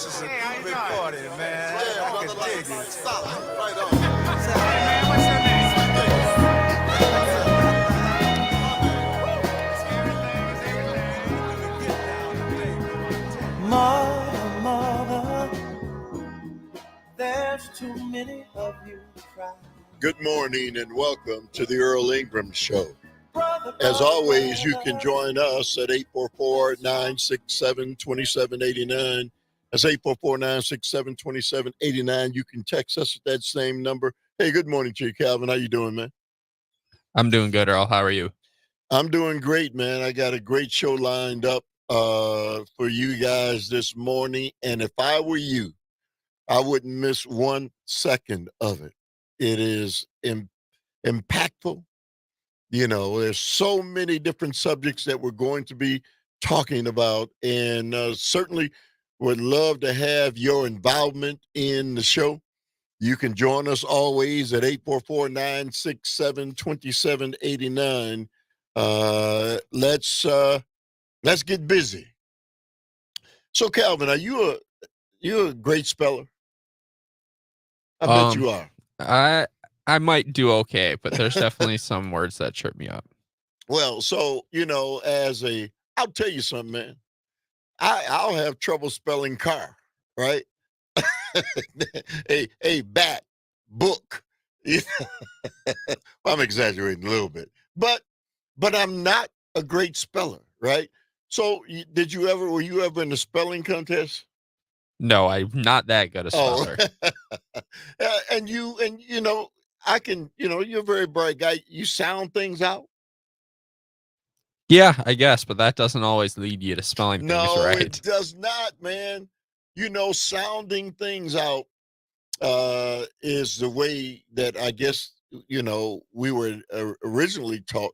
This is a groovy party, man. Yeah, I brother, can like, dig it. stop. Right on. Hey, man, what's your name? Mother, mother, there's too many of you crying. Good morning and welcome to the Earl Ingram Show. As always, you can join us at 844-967-2789. That's 844-967-2789. You can text us at that same number. Hey, good morning to you, Calvin. How you doing, man? I'm doing good, Earl. How are you? I'm doing great, man. I got a great show lined up for you guys this morning. And if I were you, I wouldn't miss 1 second of it. It is impactful. You know, there's so many different subjects that we're going to be talking about, and certainly would love to have your involvement in the show. You can join us always at 844-967-2789. Let's get busy. So, Calvin, are you a great speller? I bet you are. I might do okay, but there's definitely some words that trip me up. Well, so, you know, I'll tell you something, man. I'll have trouble spelling car, right? a bat, book. I'm exaggerating a little bit, but I'm not a great speller, right? So were you ever in a spelling contest? No, I'm not that good a speller. And you know, you're a very bright guy. You sound things out. Yeah, I guess, but that doesn't always lead you to spelling things right. No, it does not, man. You know, sounding things out is the way that I guess, you know, we were originally taught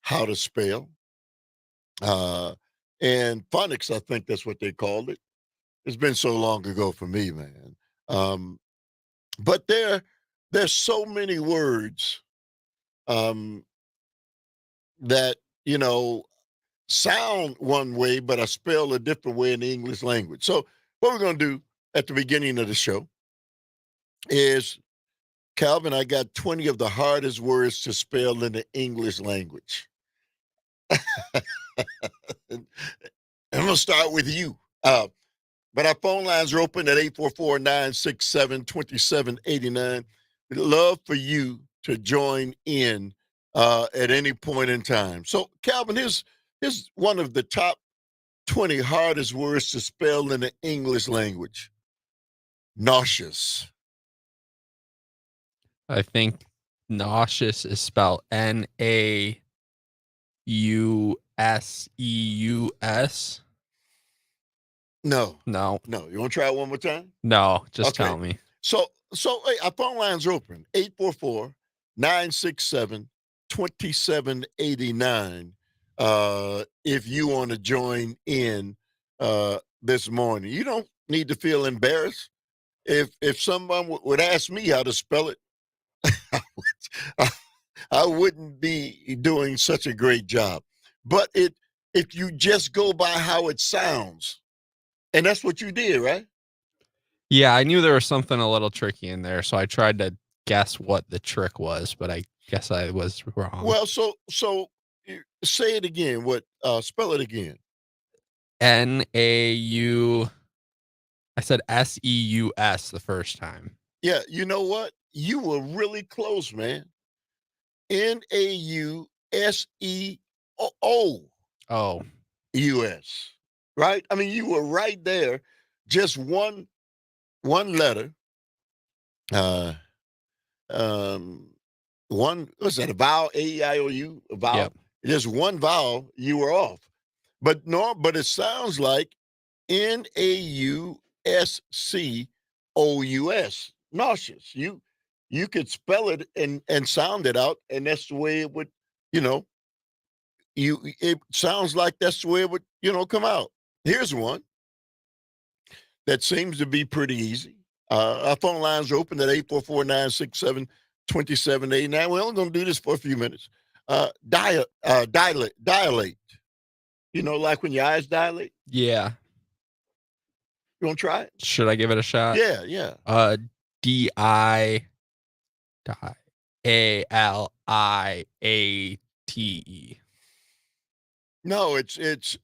how to spell. And phonics, I think that's what they called it. It's been so long ago for me, man. But there's so many words that, you know, sound one way, but I spell a different way in the English language. So what we're going to do at the beginning of the show is, Calvin, I got 20 of the hardest words to spell in the English language. I'm going to start with you. But our phone lines are open at 844-967-2789. We'd love for you to join in at any point in time. So, Calvin, here's one of the top 20 hardest words to spell in the English language. Nauseous. I think nauseous is spelled Nauseus. No. No. You want to try it one more time? No, just Okay. tell me. So hey, our phone lines are open. 844-967-2789. If you want to join in this morning. You don't need to feel embarrassed. If someone would ask me how to spell it, I wouldn't be doing such a great job. But if you just go by how it sounds, and that's what you did, right? Yeah, I knew there was something a little tricky in there, so I tried to guess what the trick was, but I guess I was wrong. Well, so say it again. Spell it again. Nau. I said Seus the first time. Yeah, you know what? You were really close, man. Nauseoo. Oh. US. Right? I mean, you were right there. Just one letter. One, what's that, a vowel? A-E-I-O-U? A vowel? Yep. Just one vowel, you were off. But it sounds like Nauscous. Nauseous. You could spell it and sound it out, and that's the way it would, you know, it sounds like that's the way it would, you know, come out. Here's one that seems to be pretty easy. Our phone lines are open at 844-967-2789. We're only going to do this for a few minutes. Dilate. You know, like when your eyes dilate? Yeah. You want to try it? Should I give it a shot? Yeah. DIALIATE. No, it's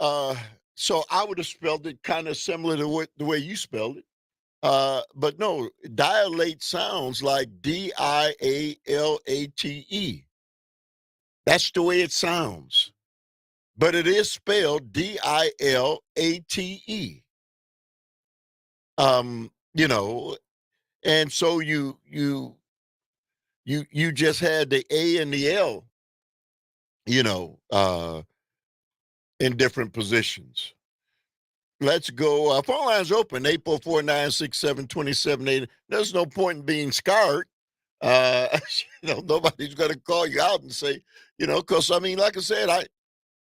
so I would have spelled it kind of similar to the way you spelled it. But no, dilate sounds like DIALATE. That's the way it sounds. But it is spelled DILATE. You know, and so you just had the A and the L, in different positions. Let's go. Phone lines open, 844-967-2780. There's no point in being scarred. Nobody's going to call you out and say, because, like I said,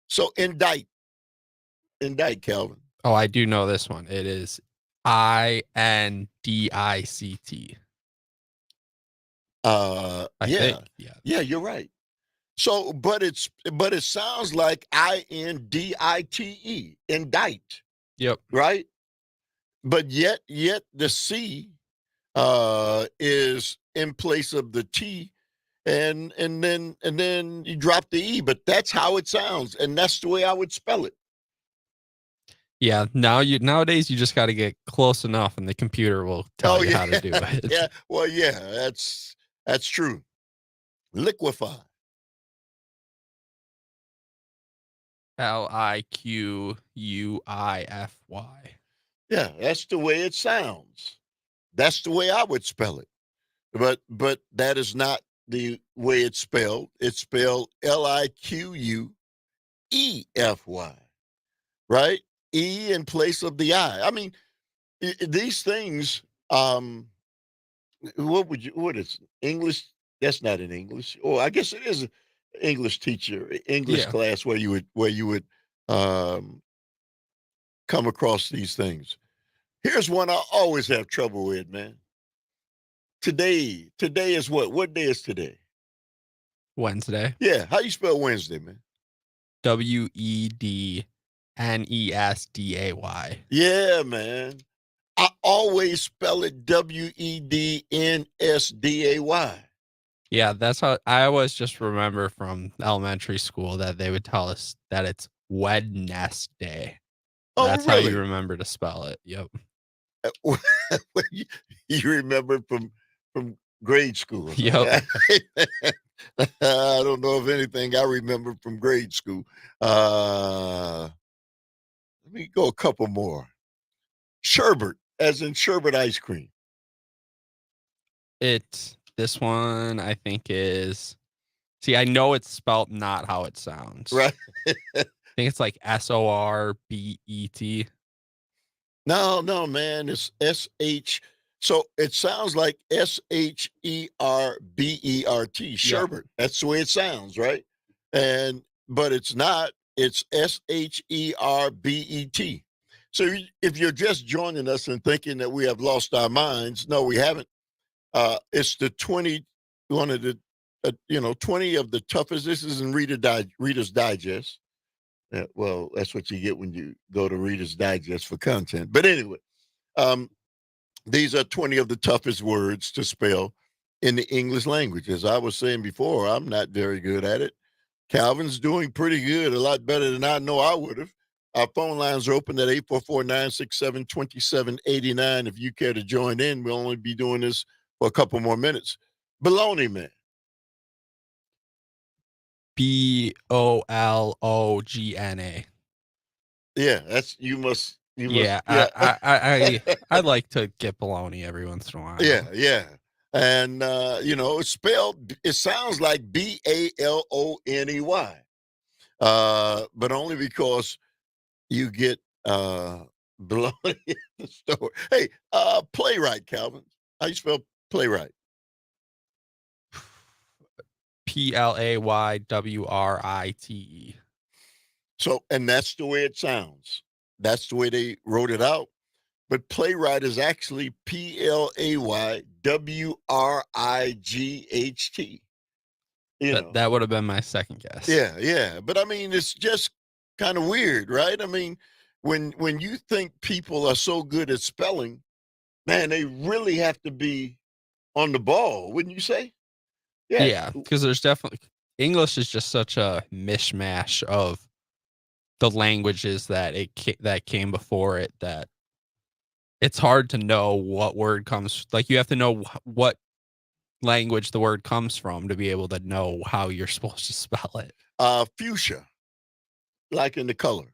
so indict, Calvin. Oh, I do know this one. It is INDICT. Yeah. Think, Yeah, you're right. So, but it sounds like INDITE, indict. Yep. Right. But yet the C is in place of the T, and then you drop the E, but that's how it sounds, and that's the way I would spell it. Yeah, nowadays you just got to get close enough, and the computer will tell you how to do it. Yeah, well, yeah, that's true. Liquefy. LIQUIFY. Yeah, that's the way it sounds. That's the way I would spell it. But that is not the way it's spelled. It's spelled LIQUEFY, right? E in place of the I. I mean, these things, what is English? That's not in English. Oh, I guess it is an English teacher, English class where you would come across these things. Here's one I always have trouble with, man. Today is what? What day is today? Wednesday. Yeah. How you spell Wednesday, man? WEDNESDAY. Yeah, man. I always spell it WEDNSDAY. Yeah, that's how I always just remember from elementary school that they would tell us that it's Wednesday. Oh, That's really? how you remember to spell it. Yep. You remember from grade school. Yep. I don't know if anything I remember from grade school. Let me go a couple more. Sherbet, as in sherbet ice cream. This one I think is, I know it's spelled not how it sounds. Right. I think it's like SORBET. No, man, it's SH. So it sounds like SHERBERT, sherbet. Yep. That's the way it sounds, right? But it's not. It's SHERBET. So if you're just joining us and thinking that we have lost our minds, no, we haven't. It's the 20 of the 20 of the toughest. This is in Reader's Digest. Well, that's what you get when you go to Reader's Digest for content. But anyway, these are 20 of the toughest words to spell in the English language. As I was saying before, I'm not very good at it. Calvin's doing pretty good, a lot better than I know I would have. Our phone lines are open at 844-967-2789. If you care to join in, we'll only be doing this for a couple more minutes. Baloney, man. BOLOGNA. Yeah, that's you must. Yeah, I like to get baloney every once in a while. Yeah. And it's spelled, it sounds like BALONEY. But only because you get baloney in the store. Hey, playwright, Calvin. How you spell playwright? PLAYWRITE. So, and that's the way it sounds. That's the way they wrote it out. But playwright is actually PLAYWRIGHT. That would have been my second guess. Yeah. But I mean, it's just kind of weird, right? I mean, when you think people are so good at spelling, man, they really have to be on the ball, wouldn't you say? Yeah. Yeah, because there's definitely English is just such a mishmash of the languages that that came before it that it's hard to know what word comes. Like you have to know what language the word comes from to be able to know how you're supposed to spell it. Fuchsia, like in the color.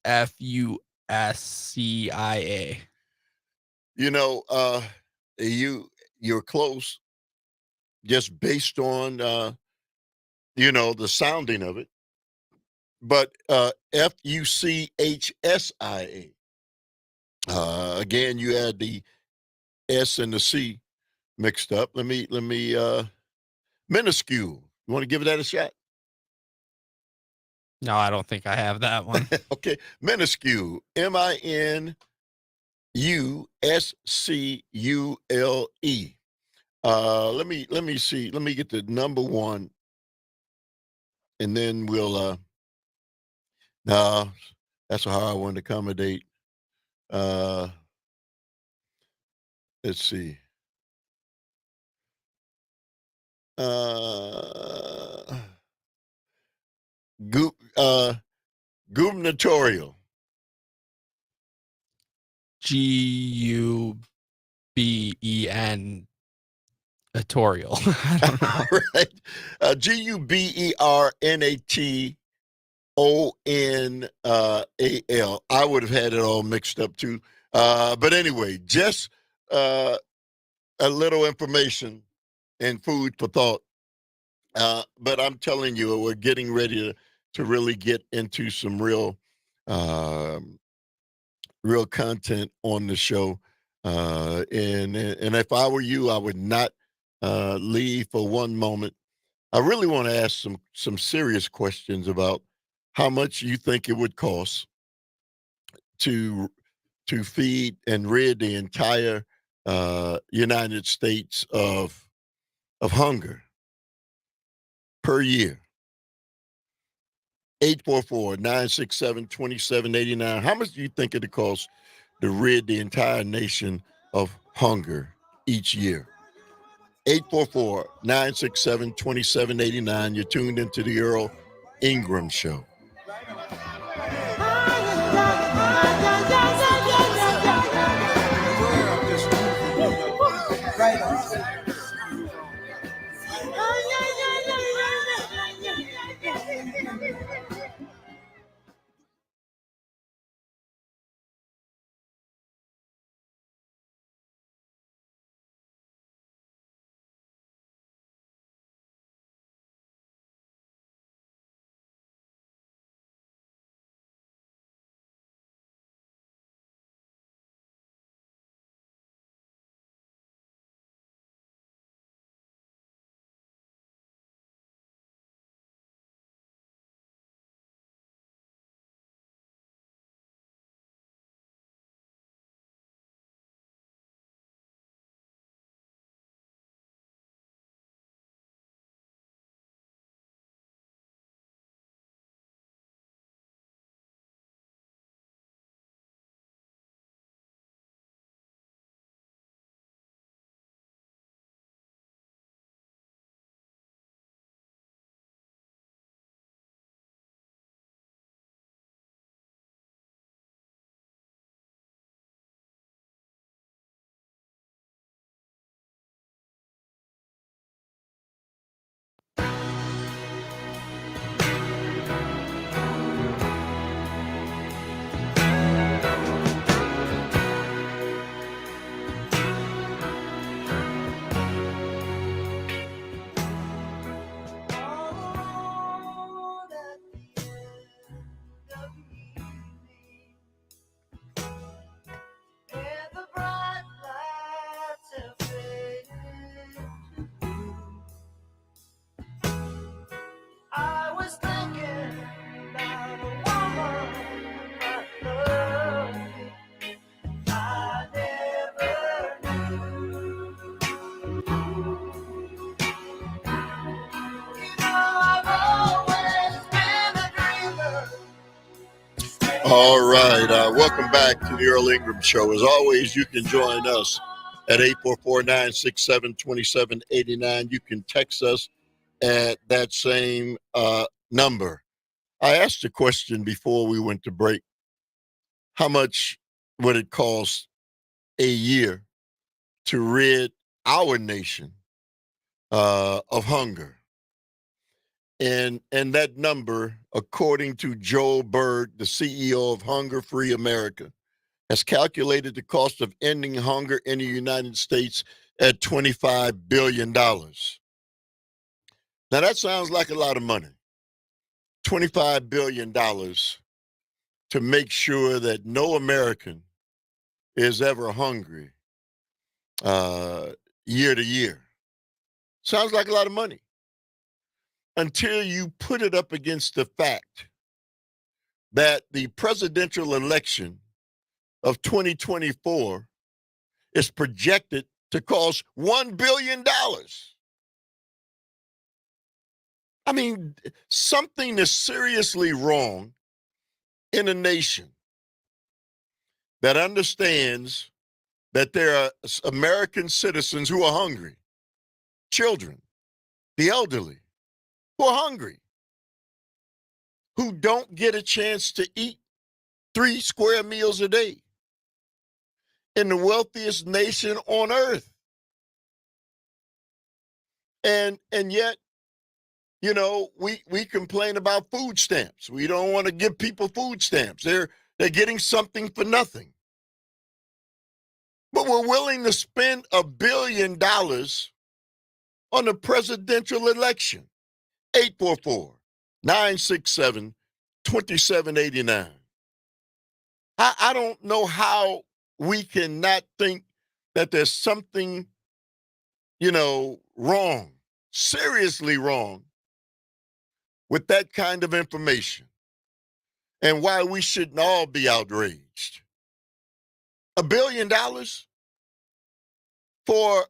Fuscia. You know, you're close just based on the sounding of it. But Fuchsia. Again, you add the S and the C mixed up. Let me minuscule. You want to give that a shot? No, I don't think I have that one. Okay, minuscule. Minuscule. Let me see. Let me get the number one, and then we'll. No, that's a hard one to accommodate. Uh, let's see. Uh, gu- uh, gubernatorial. Guben Atorial. I don't know. Right. Gubernal. I would have had it all mixed up too. But anyway, just a little information and food for thought. But I'm telling you, we're getting ready to really get into some um real content on the show. And if I were you, I would not leave for one moment. I really want to ask some serious questions about how much you think it would cost to feed and rid the entire United States of hunger per year. 844-967-2789. How much do you think it costs to rid the entire nation of hunger each year? 844-967-2789. You're tuned into the Earl Ingram Show. All right. Welcome back to the Earl Ingram Show. As always, you can join us at 844-967-2789. You can text us at that same number. I asked a question before we went to break. How much would it cost a year to rid our nation of hunger? And that number, according to Joel Berg, the CEO of Hunger Free America, has calculated the cost of ending hunger in the United States at $25 billion. Now, that sounds like a lot of money. $25 billion to make sure that no American is ever hungry year to year. Sounds like a lot of money. Until you put it up against the fact that the presidential election of 2024 is projected to cost $1 billion. I mean, something is seriously wrong in a nation that understands that there are American citizens who are hungry, children, the elderly, who are hungry, who don't get a chance to eat 3 square meals a day in the wealthiest nation on earth. And yet, you know, we complain about food stamps. We don't want to give people food stamps. They're getting something for nothing. But we're willing to spend $1 billion on the presidential election. 844-967-2789. I don't know how we cannot think that there's something, wrong, seriously wrong with that kind of information, and why we shouldn't all be outraged. $1 billion for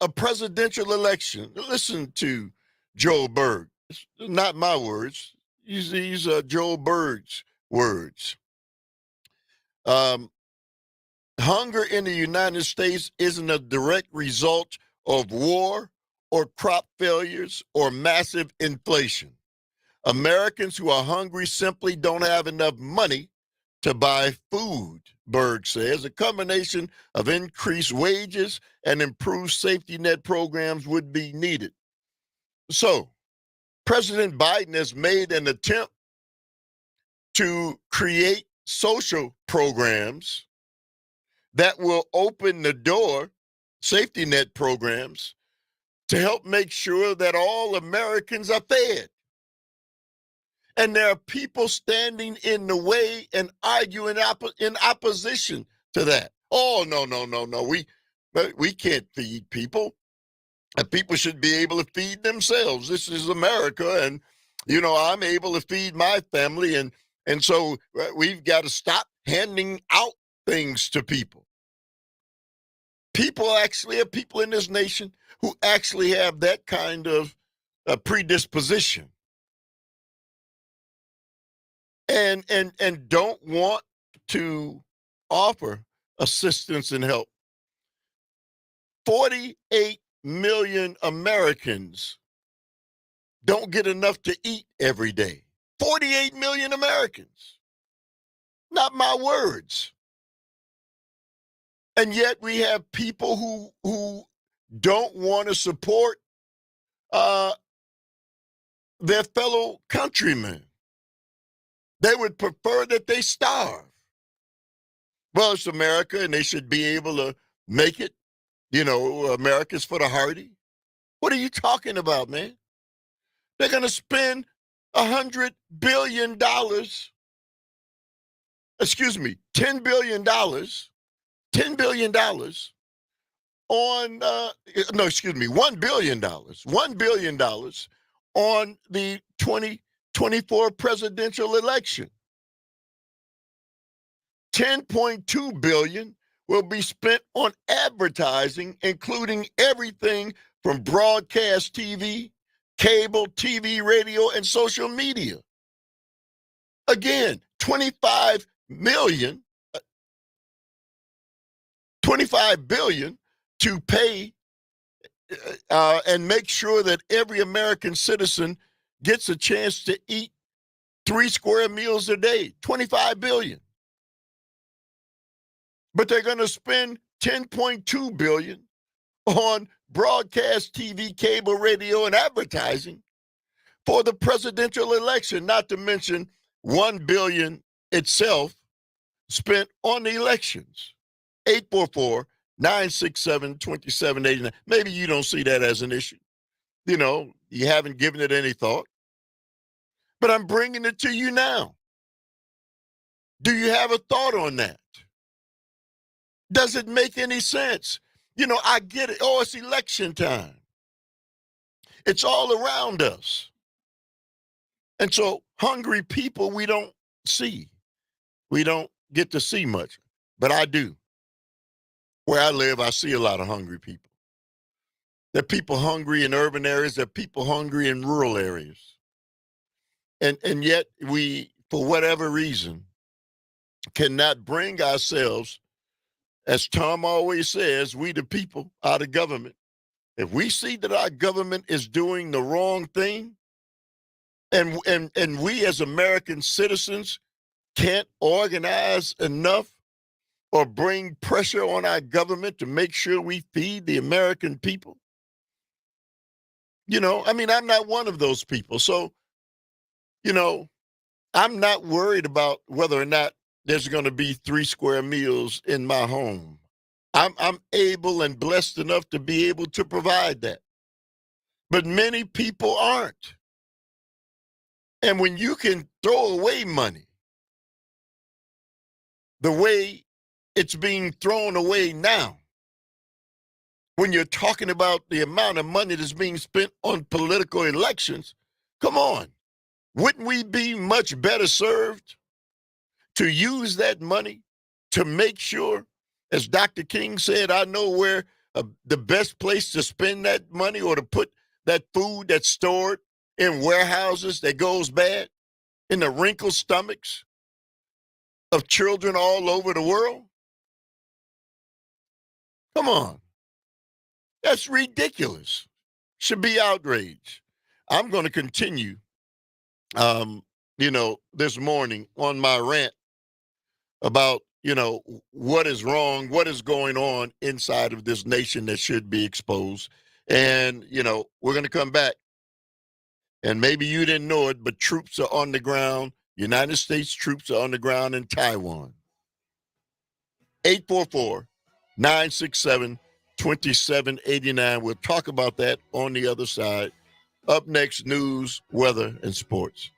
a presidential election. Listen to Joel Berg. It's not my words. These are Joel Berg's words. Hunger in the United States isn't a direct result of war or crop failures or massive inflation. Americans who are hungry simply don't have enough money to buy food, Berg says. A combination of increased wages and improved safety net programs would be needed. So, President Biden has made an attempt to create social programs that will open the door, safety net programs, to help make sure that all Americans are fed. And there are people standing in the way and arguing in opposition to that. Oh, no. We can't feed people. People should be able to feed themselves. This is America, and, I'm able to feed my family, and so we've got to stop handing out things to people. People in this nation who actually have that kind of predisposition. And don't want to offer assistance and help. 48 million Americans don't get enough to eat every day. 48 million Americans. Not my words. And yet we have people who don't want to support their fellow countrymen. They would prefer that they starve. Well, it's America, and they should be able to make it. America's for the hardy. What are you talking about, man? They're going to spend $100 billion. Excuse me, $10 billion. $10 billion on, $1 billion. $1 billion on the 2024 presidential election. $10.2 billion will be spent on advertising, including everything from broadcast TV, cable, TV, radio, and social media. Again, 25 billion to pay and make sure that every American citizen gets a chance to eat 3 square meals a day. 25 billion. But they're going to spend 10.2 billion on broadcast TV, cable, radio, and advertising for the presidential election, not to mention 1 billion itself spent on the elections. 844-967-2789. Maybe you don't see that as an issue. You know, you haven't given it any thought. But I'm bringing it to you now. Do you have a thought on that? Does it make any sense? You know, I get it. Oh, it's election time. It's all around us. And so hungry people we don't see. We don't get to see much. But I do. Where I live, I see a lot of hungry people. There are people hungry in urban areas. There are people hungry in rural areas. And yet we, for whatever reason, cannot bring ourselves, as Tom always says, we the people out of government. If we see that our government is doing the wrong thing, and we as American citizens can't organize enough or bring pressure on our government to make sure we feed the American people. You know, I mean, I'm not one of those people. So, you know, I'm not worried about whether or not there's going to be 3 square meals in my home. I'm able and blessed enough to be able to provide that. But many people aren't. And when you can throw away money the way it's being thrown away now, when you're talking about the amount of money that's being spent on political elections, come on. Wouldn't we be much better served to use that money to make sure, as Dr. King said, I know where the best place to spend that money or to put that food that's stored in warehouses that goes bad in the wrinkled stomachs of children all over the world? Come on. That's ridiculous. Should be outraged. I'm going to continue, this morning on my rant about, what is wrong, what is going on inside of this nation that should be exposed. And, we're going to come back. And maybe you didn't know it, but troops are on the ground. United States troops are on the ground in Taiwan. 844-967-2789. We'll talk about that on the other side. Up next, news, weather, and sports.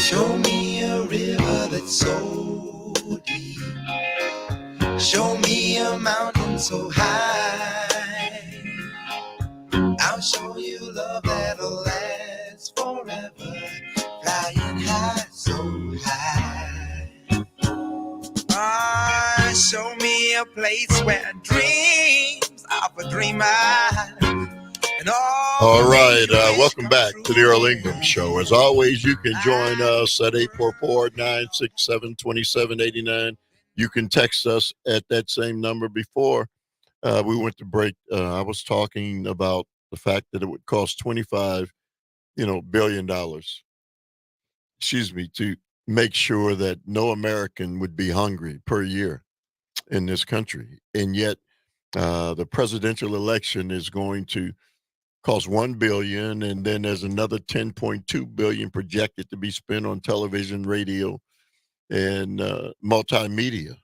Show me a river that's so deep. Show me a mountain so high. I'll show you love that'll last forever. Flying high, so high. Ah, show me a place where dreams are for dreamers. And All right, welcome back to the Earl Ingram Show. As always, you can join us at 844-967-2789. You can text us at that same number. Before we went to break, I was talking about the fact that it would cost $25 billion, to make sure that no American would be hungry per year in this country. And yet the presidential election is going to cost $1 billion, and then there's another $10.2 billion projected to be spent on television, radio, and multimedia.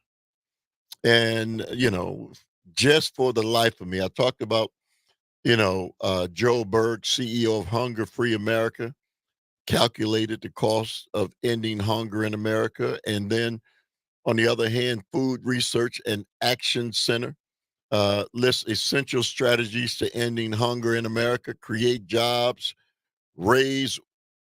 And just for the life of me, I talked about Joe Berg, CEO of Hunger Free America, calculated the cost of ending hunger in America. And then on the other hand, Food Research and Action Center lists essential strategies to ending hunger in America: create jobs, raise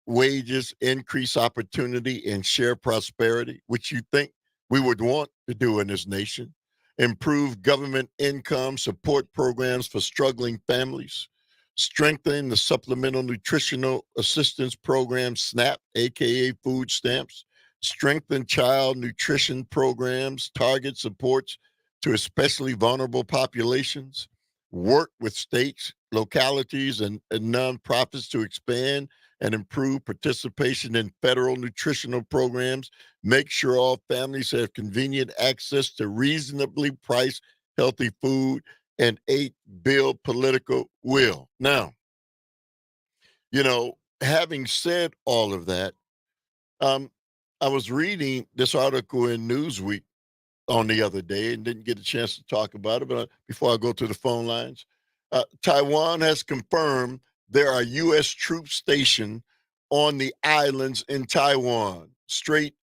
wages, increase opportunity, and share prosperity, which you think we would want to do in this nation. Improve government income, support programs for struggling families, strengthen the Supplemental Nutritional Assistance Program, SNAP, aka food stamps, strengthen child nutrition programs, target supports to especially vulnerable populations, work with states, localities, and nonprofits to expand and improve participation in federal nutritional programs, make sure all families have convenient access to reasonably priced healthy food, and 8, build political will. Now, having said all of that, I was reading this article in Newsweek on the other day and didn't get a chance to talk about it, but before I go to the phone lines, Taiwan has confirmed there are U.S. troops stationed on the islands in Taiwan Strait,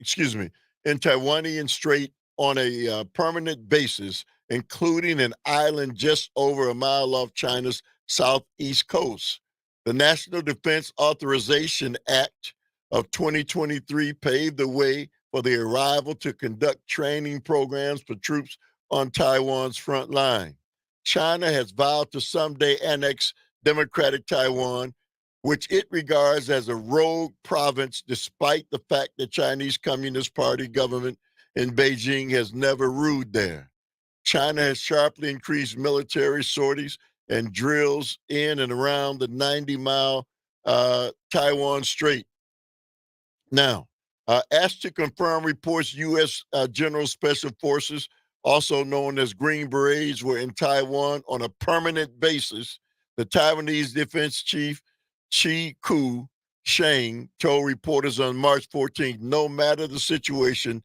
in Taiwanian Strait on a permanent basis, including an island just over a mile off China's southeast coast. The National Defense Authorization Act of 2023 paved the way for the arrival to conduct training programs for troops on Taiwan's front line. China has vowed to someday annex Democratic Taiwan, which it regards as a rogue province, despite the fact that Chinese Communist Party government in Beijing has never ruled there. China has sharply increased military sorties and drills in and around the 90-mile Taiwan Strait. Now, asked to confirm reports U.S. General Special Forces, also known as Green Berets, were in Taiwan on a permanent basis, the Taiwanese Defense Chief Chi Ku Sheng told reporters on March 14th, no matter the situation,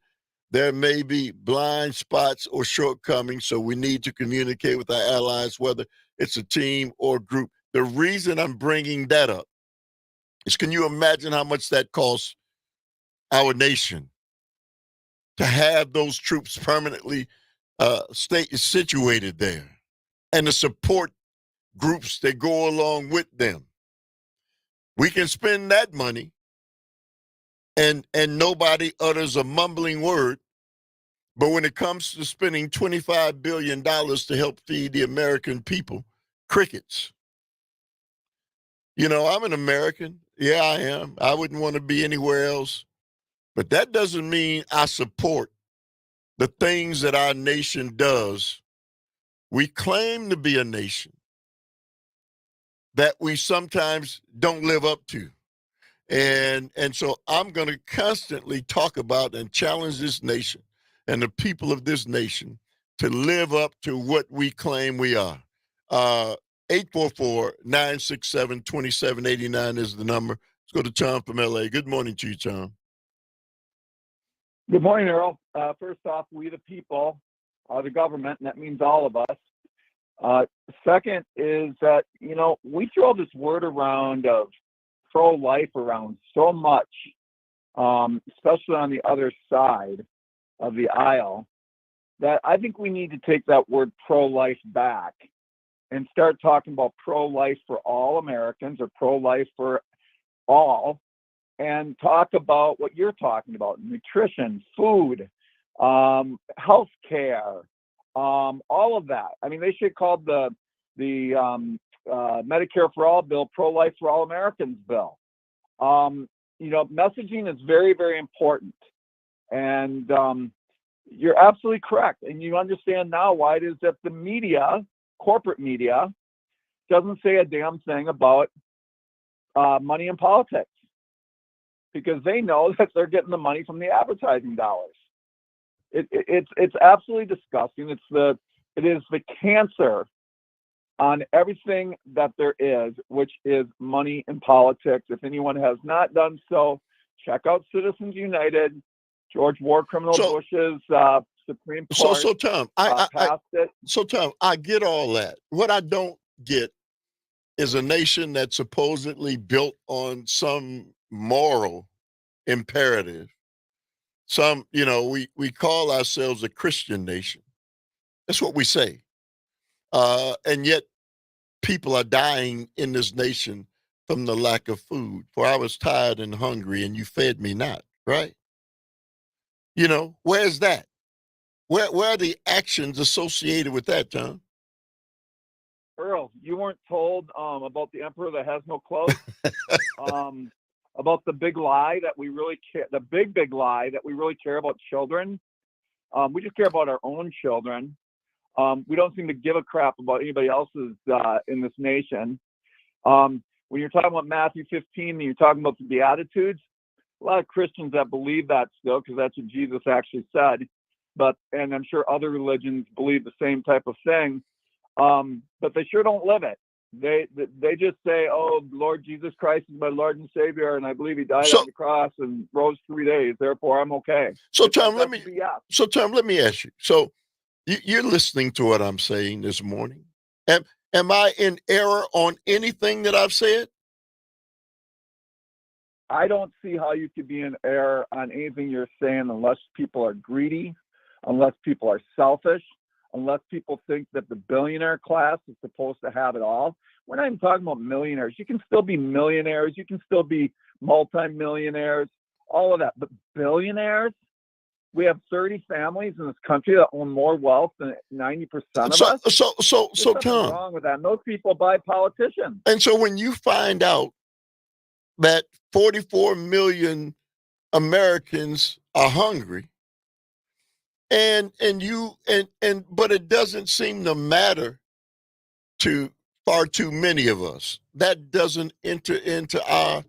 there may be blind spots or shortcomings, so we need to communicate with our allies, whether it's a team or group. The reason I'm bringing that up is, can you imagine how much that costs our nation to have those troops permanently situated there, and the support groups that go along with them? We can spend that money and nobody utters a mumbling word. But when it comes to spending $25 billion to help feed the American people, crickets. I'm an American. Yeah, I am. I wouldn't want to be anywhere else. But that doesn't mean I support the things that our nation does. We claim to be a nation that we sometimes don't live up to. And so I'm going to constantly talk about and challenge this nation and the people of this nation to live up to what we claim we are. 844-967-2789 is the number. Let's go to Tom from L.A. Good morning to you, Tom. Good morning, Earl. First off, we the people are the government, and that means all of us. Second is that, we throw this word around of pro-life around so much, especially on the other side of the aisle, that I think we need to take that word pro-life back and start talking about pro-life for all Americans or pro-life for all, and talk about what you're talking about: nutrition, food, health care, all of that. I mean, they should call the Medicare for All bill pro-life for all Americans bill. Messaging is very, very important. And you're absolutely correct. And you understand now why it is that the media, corporate media, doesn't say a damn thing about money in politics, because they know that they're getting the money from the advertising dollars. It's absolutely disgusting. It is the cancer on everything that there is, which is money in politics. If anyone has not done so, check out Citizens United. George War Criminal Bush's Supreme Court So Tom, passed it. So Tom, I get all that. What I don't get is a nation that's supposedly built on some moral imperative. We call ourselves a Christian nation. That's what we say. And yet people are dying in this nation from the lack of food. For I was tired and hungry, and you fed me not, right? Where's that? Where are the actions associated with that, Tom? Earl, you weren't told about the emperor that has no clothes? About the big lie that we really care, the big lie that we really care about children. We just care about our own children. We don't seem to give a crap about anybody else's in this nation. When you're talking about Matthew 15 and you're talking about the Beatitudes, a lot of Christians that believe that still, because that's what Jesus actually said. And I'm sure other religions believe the same type of thing, but they sure don't live it. They just say, "Oh, Lord Jesus Christ is my Lord and Savior, and I believe He died on the cross and rose 3 days. Therefore, I'm okay." So Tom, let me ask you. So you're listening to what I'm saying this morning. Am I in error on anything that I've said? I don't see how you could be in error on anything you're saying unless people are greedy, unless people are selfish, unless people think that the billionaire class is supposed to have it all. We're not even talking about millionaires. You can still be millionaires. You can still be multimillionaires, all of that. But billionaires, we have 30 families in this country that own more wealth than 90% of us. So There's Tom, nothing wrong with that. And those people buy politicians. And so when you find out that 44 million Americans are hungry, but it doesn't seem to matter to far too many of us. That doesn't enter into our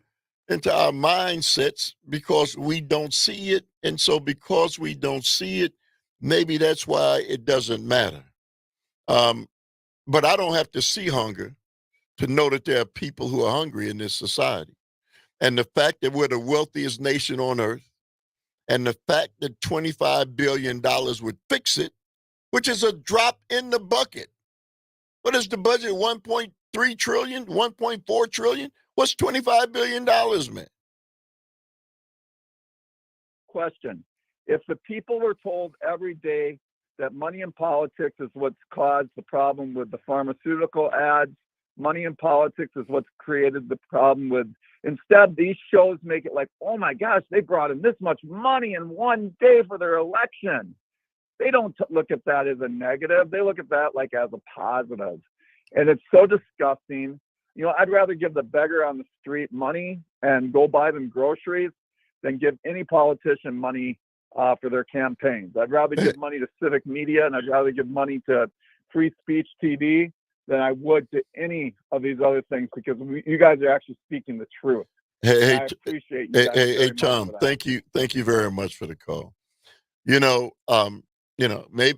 mindsets because we don't see it. And so because we don't see it, maybe that's why it doesn't matter. But I don't have to see hunger to know that there are people who are hungry in this society. And the fact that we're the wealthiest nation on earth, and the fact that $25 billion would fix it, which is a drop in the bucket. What is the budget? 1.3 trillion, 1.4 trillion? What's $25 billion, man? Question. If the people were told every day that money in politics is what's caused the problem with the pharmaceutical ads, money in politics is what's created the problem with, instead these shows make it like, oh my gosh, they brought in this much money in one day for their election. They don't look at that as a negative. They look at that like as a positive. And it's so disgusting. I'd rather give the beggar on the street money and go buy them groceries than give any politician money for their campaigns. I'd rather give money to civic media, and I'd rather give money to free speech TV than I would to any of these other things, because you guys are actually speaking the truth. Hey, I appreciate you guys very much Tom, for that. thank you very much for the call.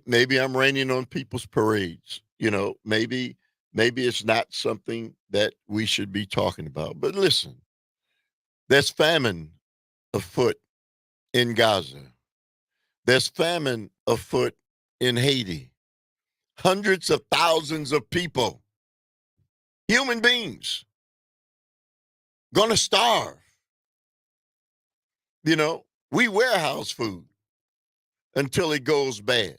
Maybe I'm raining on people's parades. Maybe it's not something that we should be talking about. But listen, there's famine afoot in Gaza. There's famine afoot in Haiti. Hundreds of thousands of people, human beings, going to starve. You know, we warehouse food until it goes bad.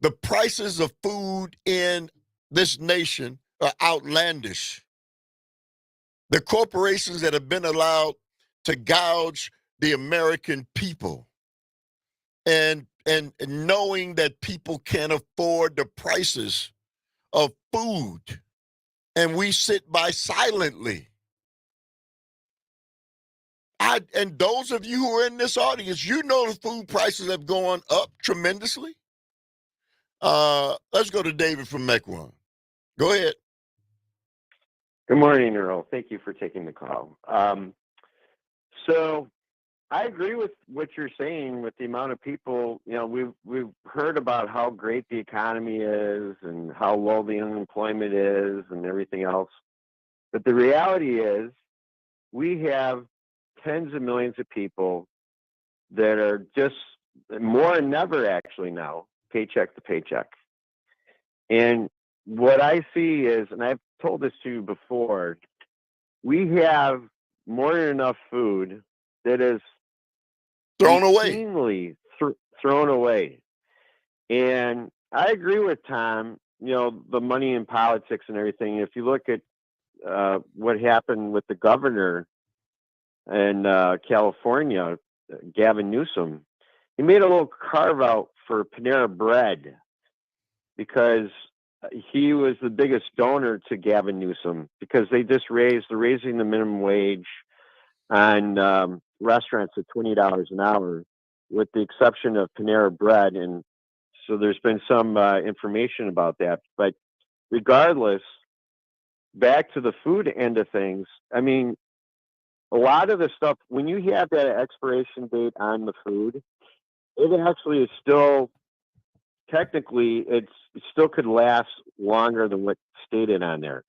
The prices of food in this nation are outlandish. The corporations that have been allowed to gouge the American people and knowing that people can't afford the prices of food, and we sit by silently. And those of you who are in this audience, you know the food prices have gone up tremendously. Let's go to David from Mequon. Go ahead. Good morning, Earl. Thank you for taking the call. So I agree with what you're saying with the amount of people. You know, we've heard about how great the economy is and how low the unemployment is and everything else. But the reality is we have tens of millions of people that are just more than ever actually now, paycheck to paycheck. And what I see is, and I've told this to you before, we have more than enough food that is Thrown away. routinely thrown away. And I agree with Tom, you know, the money in politics and everything. If you look at what happened with the governor in California, Gavin Newsom, he made a little carve out for Panera Bread because he was the biggest donor to Gavin Newsom because they're raising the minimum wage on restaurants at $20 an hour, with the exception of Panera Bread. And so there's been some information about that. But regardless, back to the food end of things, I mean, a lot of the stuff, when you have that expiration date on the food, it actually is still, technically, it still could last longer than what's stated on there.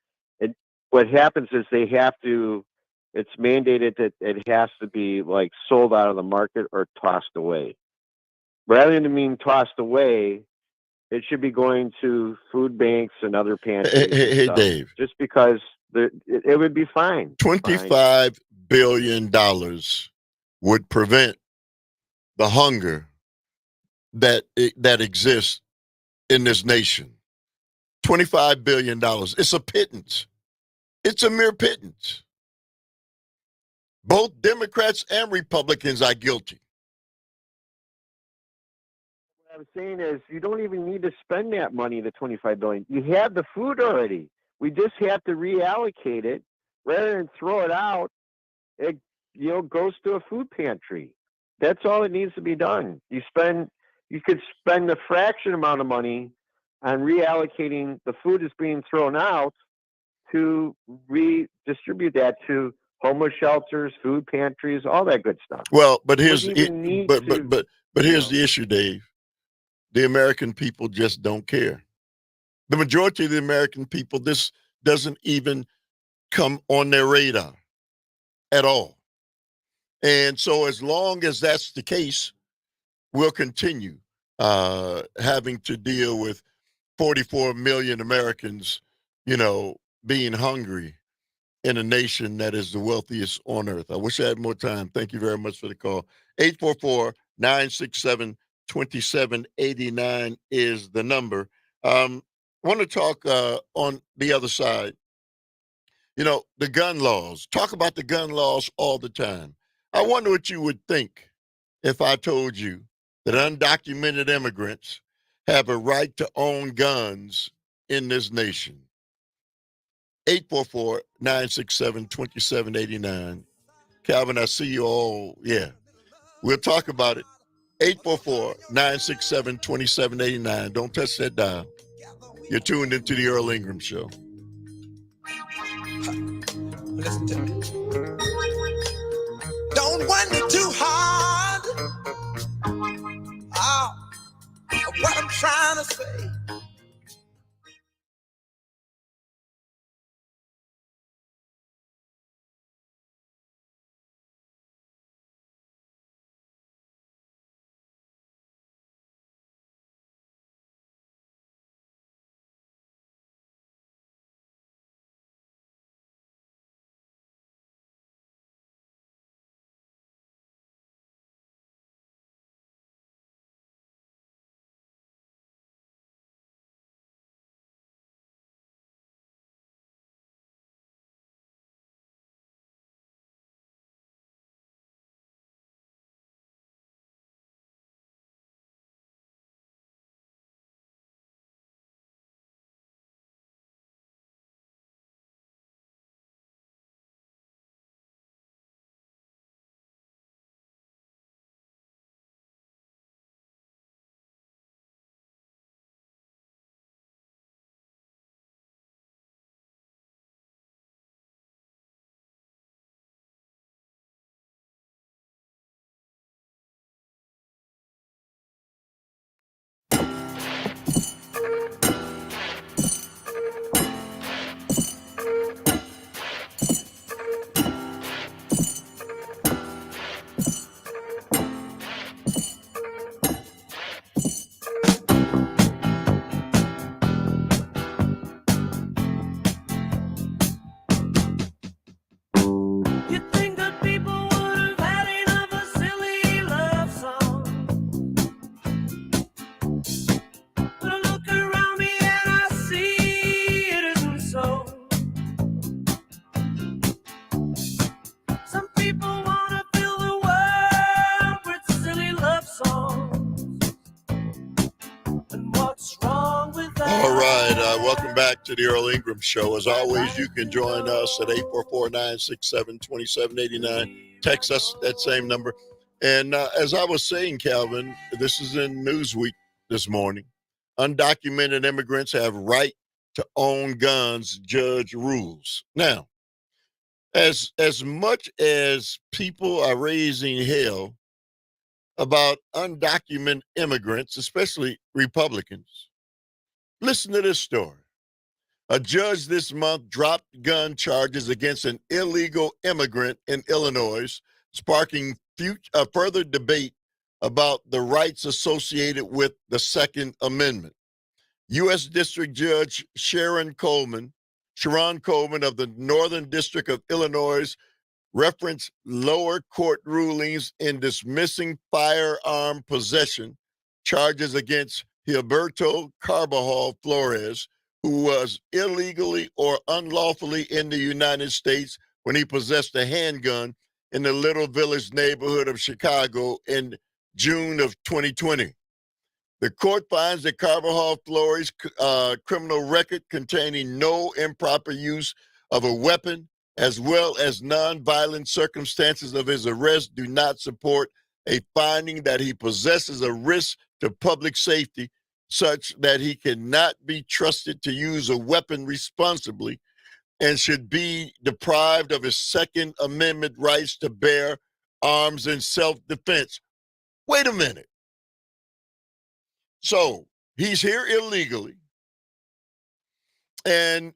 What happens is it's mandated that it has to be like sold out of the market or tossed away. Rather than being tossed away, it should be going to food banks and other pantries. Hey, Dave. Just because it would be fine. $25 billion would prevent the hunger that exists in this nation. $25 billion. It's a pittance. It's a mere pittance. Both Democrats and Republicans are guilty. What I'm saying is you don't even need to spend that money, the $25 billion. You have the food already. We just have to reallocate it rather than throw it out. It goes to a food pantry. That's all it needs to be done. You could spend a fraction amount of money on reallocating the food that's being thrown out to redistribute that to homeless shelters, food pantries, all that good stuff. Well, but here's here's the issue, Dave. The American people just don't care. The majority of the American people, this doesn't even come on their radar at all. And so as long as that's the case, we'll continue having to deal with 44 million Americans, being hungry in a nation that is the wealthiest on earth. I wish I had more time. Thank you very much for the call. 844-967-2789 is the number. I want to talk on the other side. The gun laws. Talk about the gun laws all the time. I wonder what you would think if I told you that undocumented immigrants have a right to own guns in this nation. 844-967-2789. Calvin, I see you all. Yeah, we'll talk about it. 844-967-2789. Don't touch that dial. You're tuned into the Earl Ingram Show. Listen to me. Don't wonder too hard. Oh, what I'm trying to say. to the Earl Ingram Show. As always, you can join us at 844-967-2789. Text us at that same number. And as I was saying, Calvin, this is in Newsweek this morning. Undocumented immigrants have right to own guns, judge rules. Now, as much as people are raising hell about undocumented immigrants, especially Republicans, listen to this story. A judge this month dropped gun charges against an illegal immigrant in Illinois, sparking further debate about the rights associated with the Second Amendment. U.S. District Judge Sharon Coleman of the Northern District of Illinois referenced lower court rulings in dismissing firearm possession charges against Gilberto Carbajal Flores, who was illegally or unlawfully in the United States when he possessed a handgun in the Little Village neighborhood of Chicago in June of 2020. The court finds that Carbajal Flores' criminal record containing no improper use of a weapon, as well as nonviolent circumstances of his arrest, do not support a finding that he possesses a risk to public safety such that he cannot be trusted to use a weapon responsibly and should be deprived of his Second Amendment rights to bear arms in self-defense. Wait a minute. So he's here illegally, and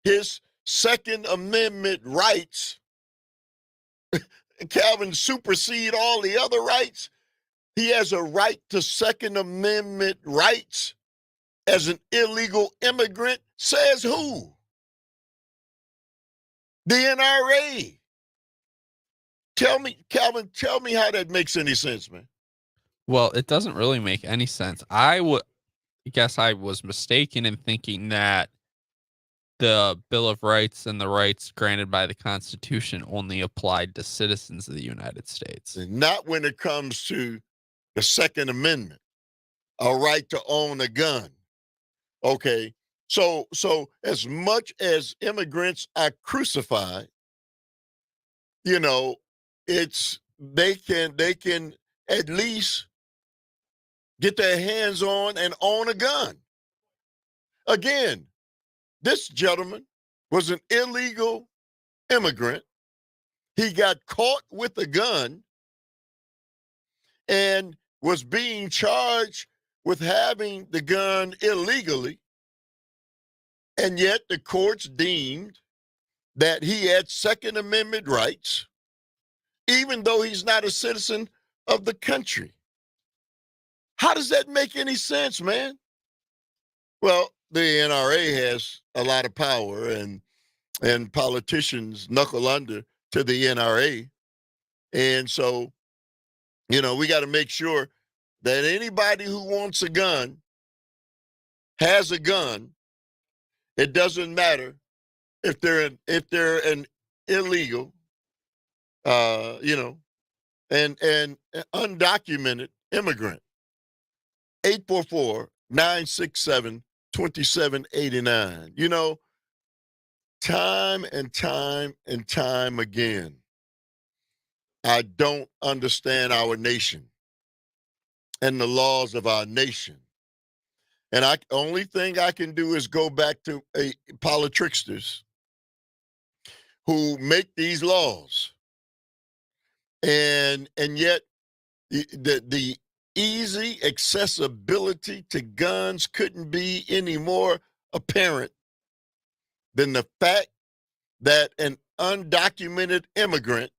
his Second Amendment rights, Calvin, supersede all the other rights. He has a right to Second Amendment rights as an illegal immigrant. Says who? The NRA. Tell me, Calvin, tell me how that makes any sense, man. Well, it doesn't really make any sense. Guess I was mistaken in thinking that the Bill of Rights and the rights granted by the Constitution only applied to citizens of the United States. Not when it comes to the Second Amendment, a right to own a gun. Okay, so as much as immigrants are crucified, they can at least get their hands on and own a gun. Again, this gentleman was an illegal immigrant. He got caught with a gun and was being charged with having the gun illegally. And yet the courts deemed that he had Second Amendment rights, even though he's not a citizen of the country. How does that make any sense, man? Well, the NRA has a lot of power, and politicians knuckle under to the NRA. And so, we got to make sure that anybody who wants a gun has a gun. It doesn't matter if they're an illegal, and undocumented immigrant. 844-967-2789. Time and time and time again, I don't understand our nation and the laws of our nation. And only thing I can do is go back to politricksters who make these laws. And yet the easy accessibility to guns couldn't be any more apparent than the fact that an undocumented immigrant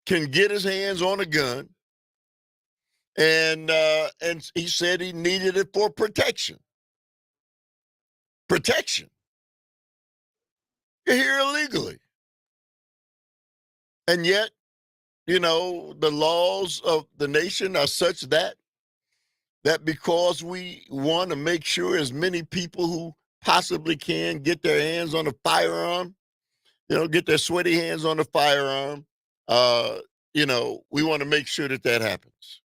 can get his hands on a gun, and he said he needed it for protection. Protection. You're here illegally. And yet, the laws of the nation are such that because we want to make sure as many people who possibly can get their hands on a firearm, get their sweaty hands on a firearm, we want to make sure that happens.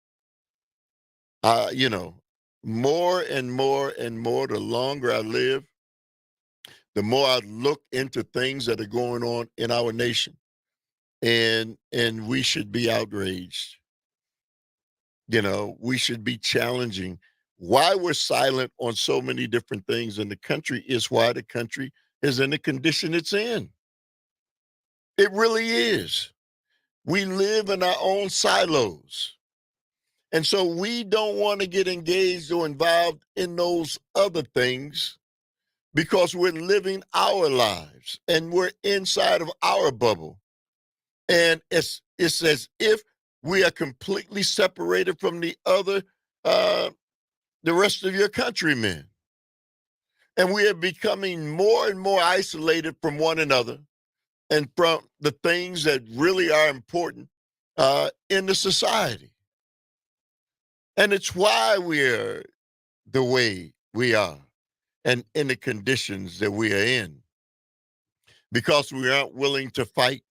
More and more and more, the longer I live, the more I look into things that are going on in our nation, and we should be outraged. We should be challenging why we're silent on so many different things in the country is why the country is in the condition it's in. It really is. We live in our own silos. And so we don't want to get engaged or involved in those other things because we're living our lives and we're inside of our bubble. And it's as if we are completely separated from the rest of your countrymen. And we are becoming more and more isolated from one another and from the things that really are important in the society. And it's why we're the way we are and in the conditions that we are in. Because we aren't willing to fight.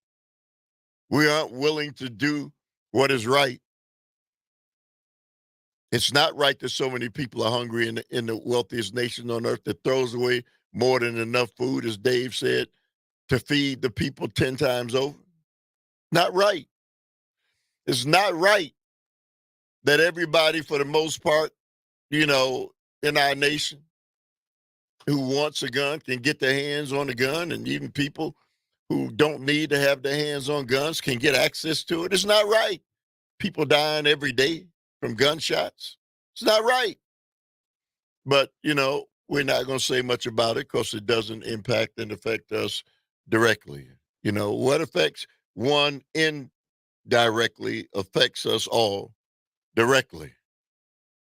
We aren't willing to do what is right. It's not right that so many people are hungry in the wealthiest nation on earth that throws away more than enough food, as Dave said, to feed the people 10 times over. Not right. It's not right that everybody, for the most part, in our nation who wants a gun can get their hands on a gun, and even people who don't need to have their hands on guns can get access to it. It's not right. People dying every day from gunshots. It's not right. But, we're not going to say much about it because it doesn't impact and affect us directly. What affects one indirectly affects us all directly.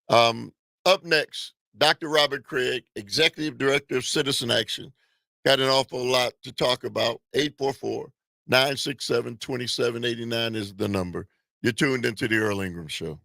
Up next, Dr. Robert Craig, Executive Director of Citizen Action. Got an awful lot to talk about. 844-967-2789 is the number. You're tuned into the Earl Ingram Show.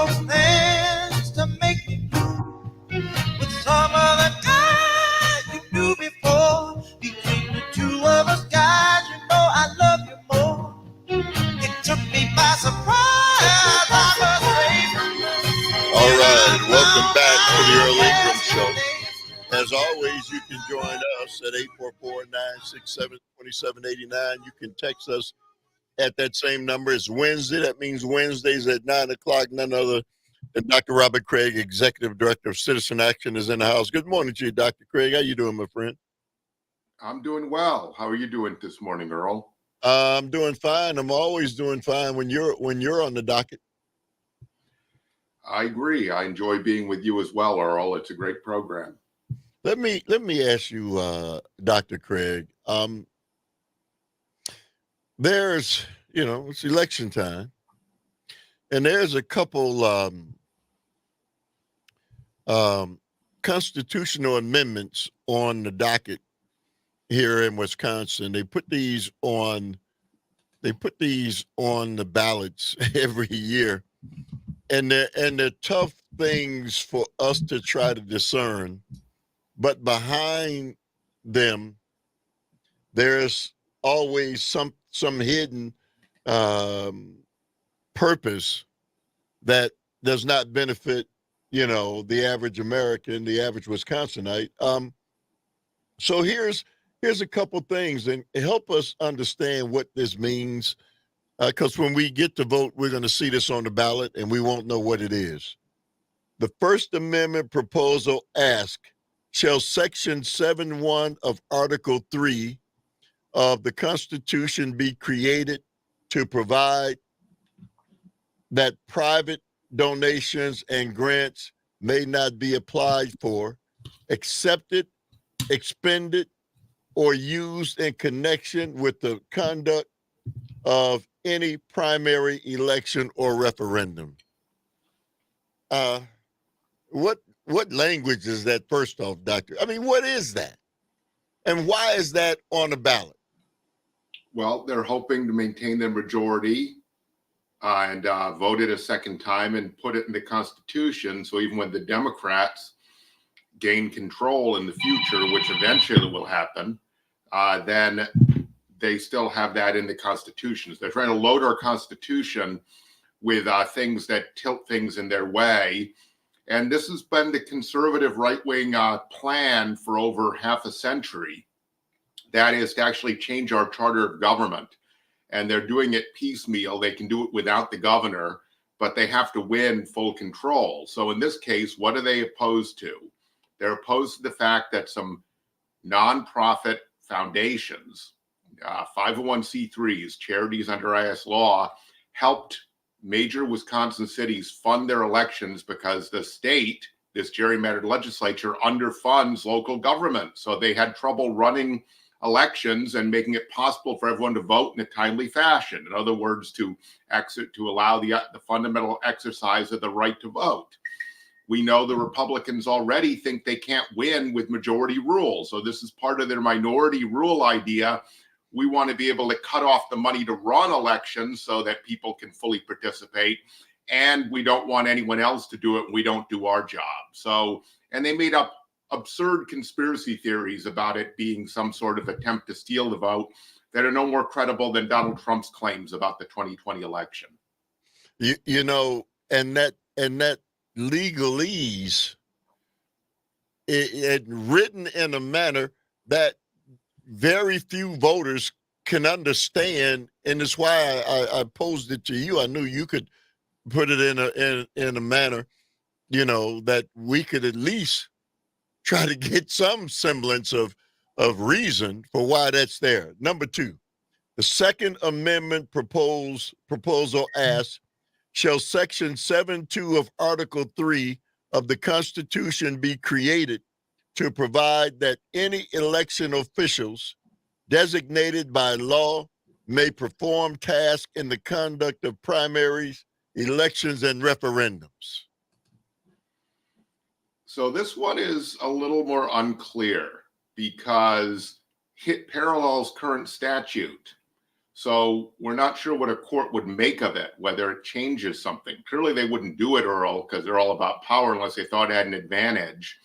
those things to make me blue. With some of the guys you knew before. Between the two of us guys, you know I love you more. It took me by surprise, I must say. All right, welcome back to the Earl Ingram Show. As always, you can join us at 844-967-2789. You can text us at that same number. It's Wednesday. That means Wednesdays at 9 o'clock. None other than Dr. Robert Craig, Executive Director of Citizen Action, is in the house. Good morning to you, Dr. Craig. How you doing, my friend? I'm doing well. How are you doing this morning, Earl? I'm doing fine. I'm always doing fine when you're on the docket. I agree. I enjoy being with you as well, Earl. It's a great program. Let me ask you, Dr. Craig. There's, it's election time, and there's a couple constitutional amendments on the docket here in Wisconsin. They put these on the ballots every year, and they're tough things for us to try to discern. But behind them, there's always some hidden purpose that does not benefit, the average American, the average Wisconsinite. So here's a couple things, and help us understand what this means, because when we get to vote, we're going to see this on the ballot, and we won't know what it is. The First Amendment proposal asks, shall Section 7.1 of Article 3 of the Constitution be created to provide that private donations and grants may not be applied for, accepted, expended, or used in connection with the conduct of any primary election or referendum. What language is that, first off, Doctor? I mean, what is that? And why is that on the ballot? Well, they're hoping to maintain their majority and vote it a second time and put it in the Constitution. So even when the Democrats gain control in the future, which eventually will happen, then they still have that in the Constitution. So they're trying to load our Constitution with things that tilt things in their way. And this has been the conservative right-wing plan for over half a century. That is to actually change our charter of government. And they're doing it piecemeal. They can do it without the governor, but they have to win full control. So in this case, what are they opposed to? They're opposed to the fact that some nonprofit foundations, 501c3s, charities under IS law, helped major Wisconsin cities fund their elections because the state, this gerrymandered legislature, underfunds local government. So they had trouble running elections and making it possible for everyone to vote in a timely fashion. In other words, to allow the fundamental exercise of the right to vote. We know the Republicans already think they can't win with majority rule. So this is part of their minority rule idea. We want to be able to cut off the money to run elections so that people can fully participate. And we don't want anyone else to do it. We don't do our job. So, and they made up absurd conspiracy theories about it being some sort of attempt to steal the vote that are no more credible than Donald Trump's claims about the 2020 election. And that legalese, it written in a manner that very few voters can understand, and it's why I posed it to you. I knew you could put it in a manner, that we could at least try to get some semblance of reason for why that's there. Number two, the Second Amendment proposal asks, shall Section 7.2 of Article 3 of the Constitution be created to provide that any election officials designated by law may perform tasks in the conduct of primaries, elections, and referendums. So this one is a little more unclear because it parallels current statute. So we're not sure what a court would make of it, whether it changes something. Clearly, they wouldn't do it, Earl, because they're all about power unless they thought it had an advantage.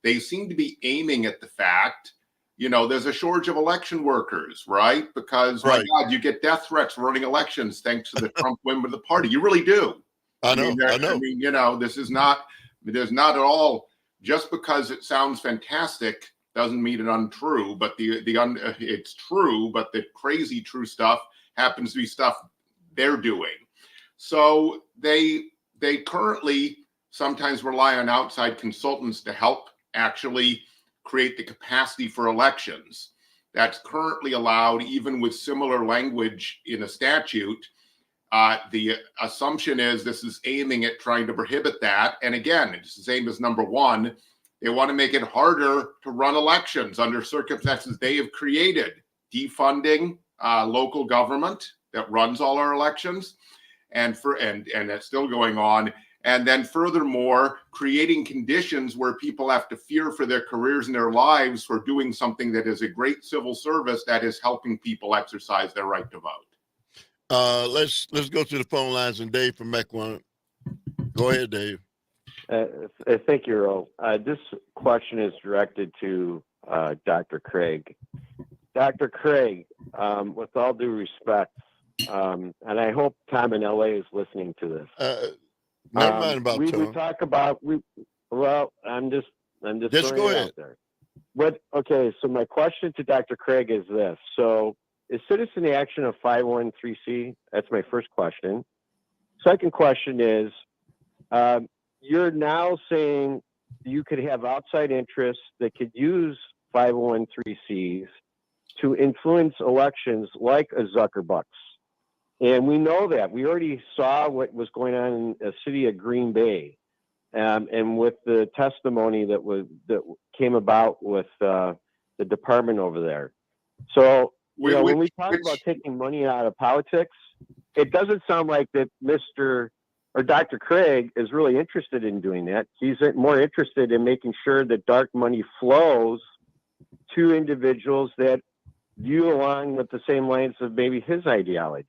They seem to be aiming at the fact, there's a shortage of election workers, right? Because, my God, you get death threats running elections thanks to the Trump win with the party. You really do. I know. This is not, there's not at all, just because it sounds fantastic doesn't mean it's untrue, but it's true, but the crazy true stuff happens to be stuff they're doing. So they currently sometimes rely on outside consultants to help actually create the capacity for elections. That's currently allowed, even with similar language in a statute. The assumption is this is aiming at trying to prohibit that. And again, it's the same as number one. They want to make it harder to run elections under circumstances they have created, defunding local government that runs all our elections, and that's still going on. And then furthermore, creating conditions where people have to fear for their careers and their lives for doing something that is a great civil service that is helping people exercise their right to vote. Let's go to the phone lines, and Dave from Mequon. Go ahead, Dave. Thank you, Earl. This question is directed to Dr. Craig. Dr. Craig, with all due respect, and I hope Tom in LA is listening to this. Never mind about we Tom. talk about I'm just go ahead. out there. So my question to Dr. Craig is this. So is citizen action a 501(c)(3)? That's my first question. Second question is, you're now saying you could have outside interests that could use 501(c)(3)s to influence elections like a Zuckerbucks. And we know that. We already saw what was going on in the city of Green Bay, and with the testimony that came about with the department over there. So when we talk about taking money out of politics, it doesn't sound like that Dr. Craig is really interested in doing that. He's more interested in making sure that dark money flows to individuals that view along with the same lines of maybe his ideology.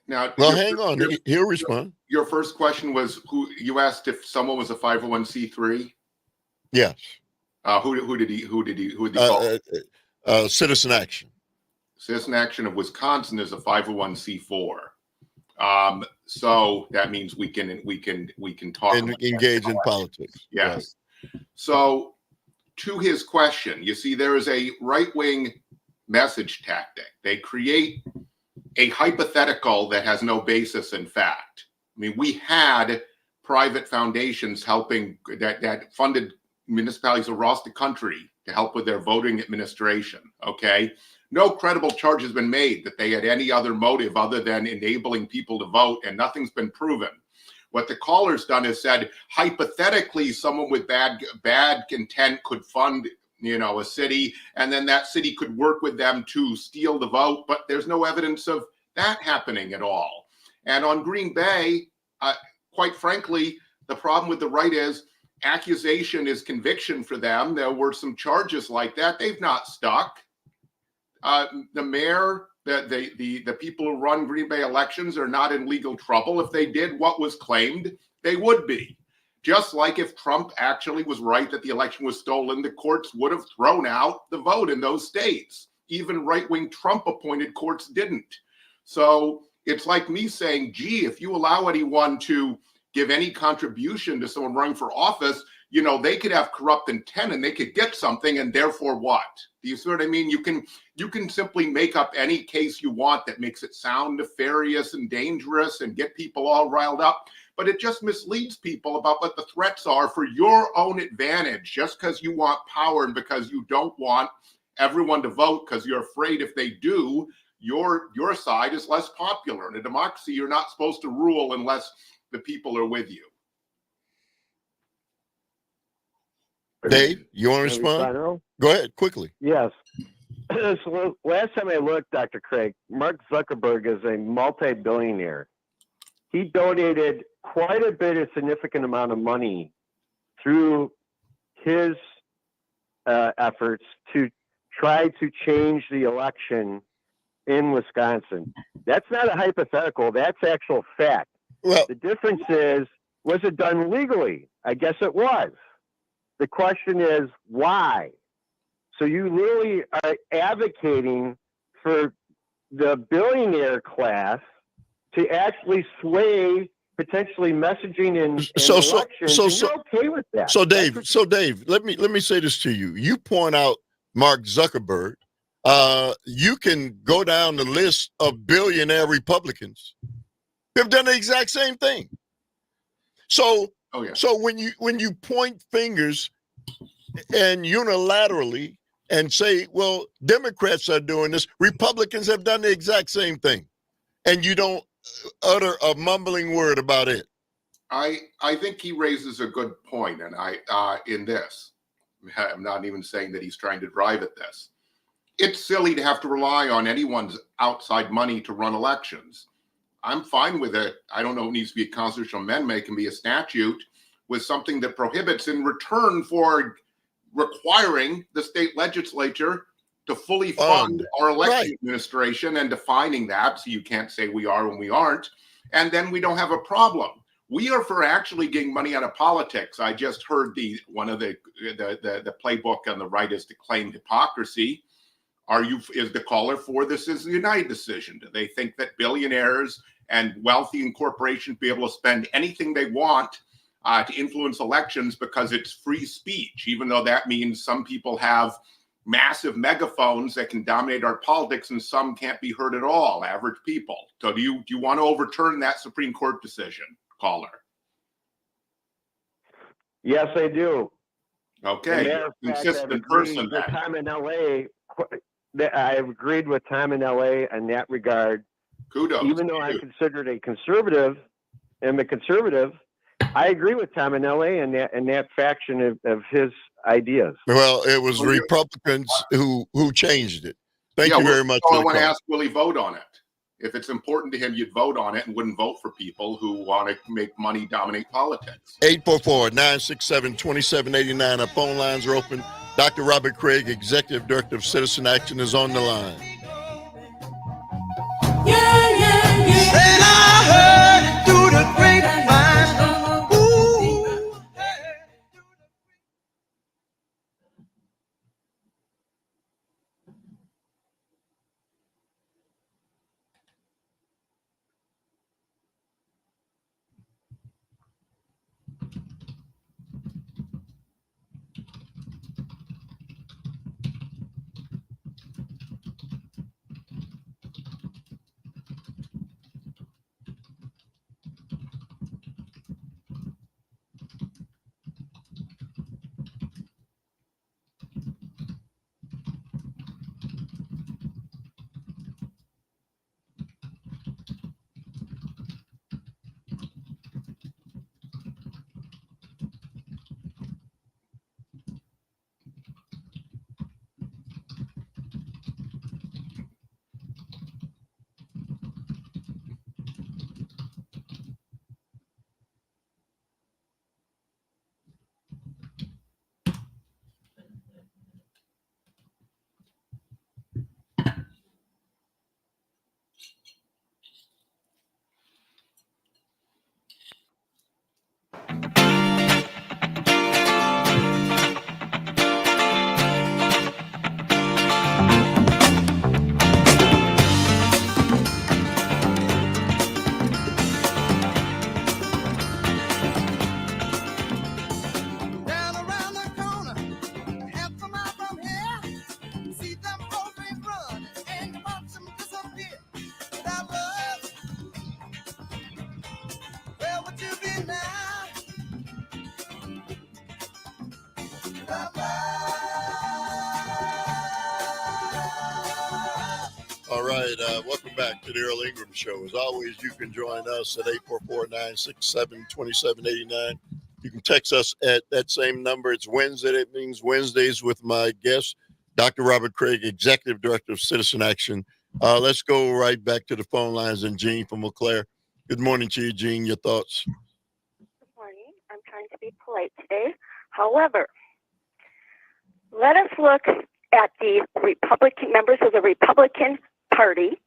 Now, well, hang on. He'll respond. Your first question was you asked if someone was a 501(c)(3)? Yes. Who did he call? Citizen Action. Citizen Action of Wisconsin is a 501(c)(4). So that means we can talk and engage in politics. Yes. Right. So to his question, you see, there is a right-wing message tactic. They create a hypothetical that has no basis in fact. I mean, we had private foundations helping that funded municipalities across the country to help with their voting administration. Okay. No credible charge has been made that they had any other motive other than enabling people to vote, and nothing's been proven. What the caller's done is said, hypothetically, someone with bad intent could fund, a city, and then that city could work with them to steal the vote, but there's no evidence of that happening at all. And on Green Bay, quite frankly, the problem with the right is accusation is conviction for them. There were some charges like that. They've not stuck. The mayor, the people who run Green Bay elections are not in legal trouble. If they did what was claimed, they would be. Just like if Trump actually was right that the election was stolen, the courts would have thrown out the vote in those states. Even right-wing Trump-appointed courts didn't. So it's like me saying, gee, if you allow anyone to give any contribution to someone running for office, they could have corrupt intent and they could get something, and therefore what? Do you see what I mean? You can simply make up any case you want that makes it sound nefarious and dangerous and get people all riled up, but it just misleads people about what the threats are for your own advantage, just because you want power and because you don't want everyone to vote because you're afraid if they do, your side is less popular. In a democracy, you're not supposed to rule unless the people are with you. Dave, you want to respond? Go ahead, quickly. Yes. So last time I looked, Dr. Craig, Mark Zuckerberg is a multi-billionaire. He donated quite a significant amount of money through his efforts to try to change the election in Wisconsin. That's not a hypothetical. That's actual fact. Well, The difference is, was it done legally? I guess it was. The question is, why? So you literally are advocating for the billionaire class to actually sway potentially messaging in elections, and you're okay with that. So Dave, let me say this to you. You point out Mark Zuckerberg. You can go down the list of billionaire Republicans who've done the exact same thing. So, so when you point fingers and unilaterally and say, well, Democrats are doing this, Republicans have done the exact same thing, and you don't utter a mumbling word about it. I think he raises a good point, and in this, I'm not even saying that he's trying to drive at this. It's silly to have to rely on anyone's outside money to run elections. I'm fine with it. I don't know if it needs to be a constitutional amendment. It can be a statute with something that prohibits, in return for requiring the state legislature to fully fund our election administration and defining that, so you can't say we are when we aren't, and then we don't have a problem. We are for actually getting money out of politics. I just heard one of the playbook on the right is to claim hypocrisy. Is the caller for this is the United decision? Do they think that billionaires and wealthy corporations be able to spend anything they want to influence elections because it's free speech, even though that means some people have massive megaphones that can dominate our politics and some can't be heard at all, average people? So do you want to overturn that Supreme Court decision, caller? Yes, I do. Okay, consistent person. Time in LA, I've agreed with Tom in LA in that regard. Kudos. Even though I'm considered a conservative, I agree with Tom in LA and that faction of his ideas. Well, it was Republicans who changed it. Thank you very much. So I want to ask, will he vote on it? If it's important to him, you'd vote on it and wouldn't vote for people who want to make money dominate politics. 844-967-2789. Our phone lines are open. Dr. Robert Craig, Executive Director of Citizen Action, is on the line. Said I heard it through the grapevine. Ooh. All right, welcome back to the Earl Ingram Show. As always, you can join us at 844-967-2789. You can text us at that same number. It's Wednesday. That means Wednesdays with my guest, Dr. Robert Craig, Executive Director of Citizen Action. Let's go right back to the phone lines and Jean from Eau Claire. Good morning to you, Jean. Your thoughts? Good morning. I'm trying to be polite today. However, let us look at the Republican members of the Republican Party,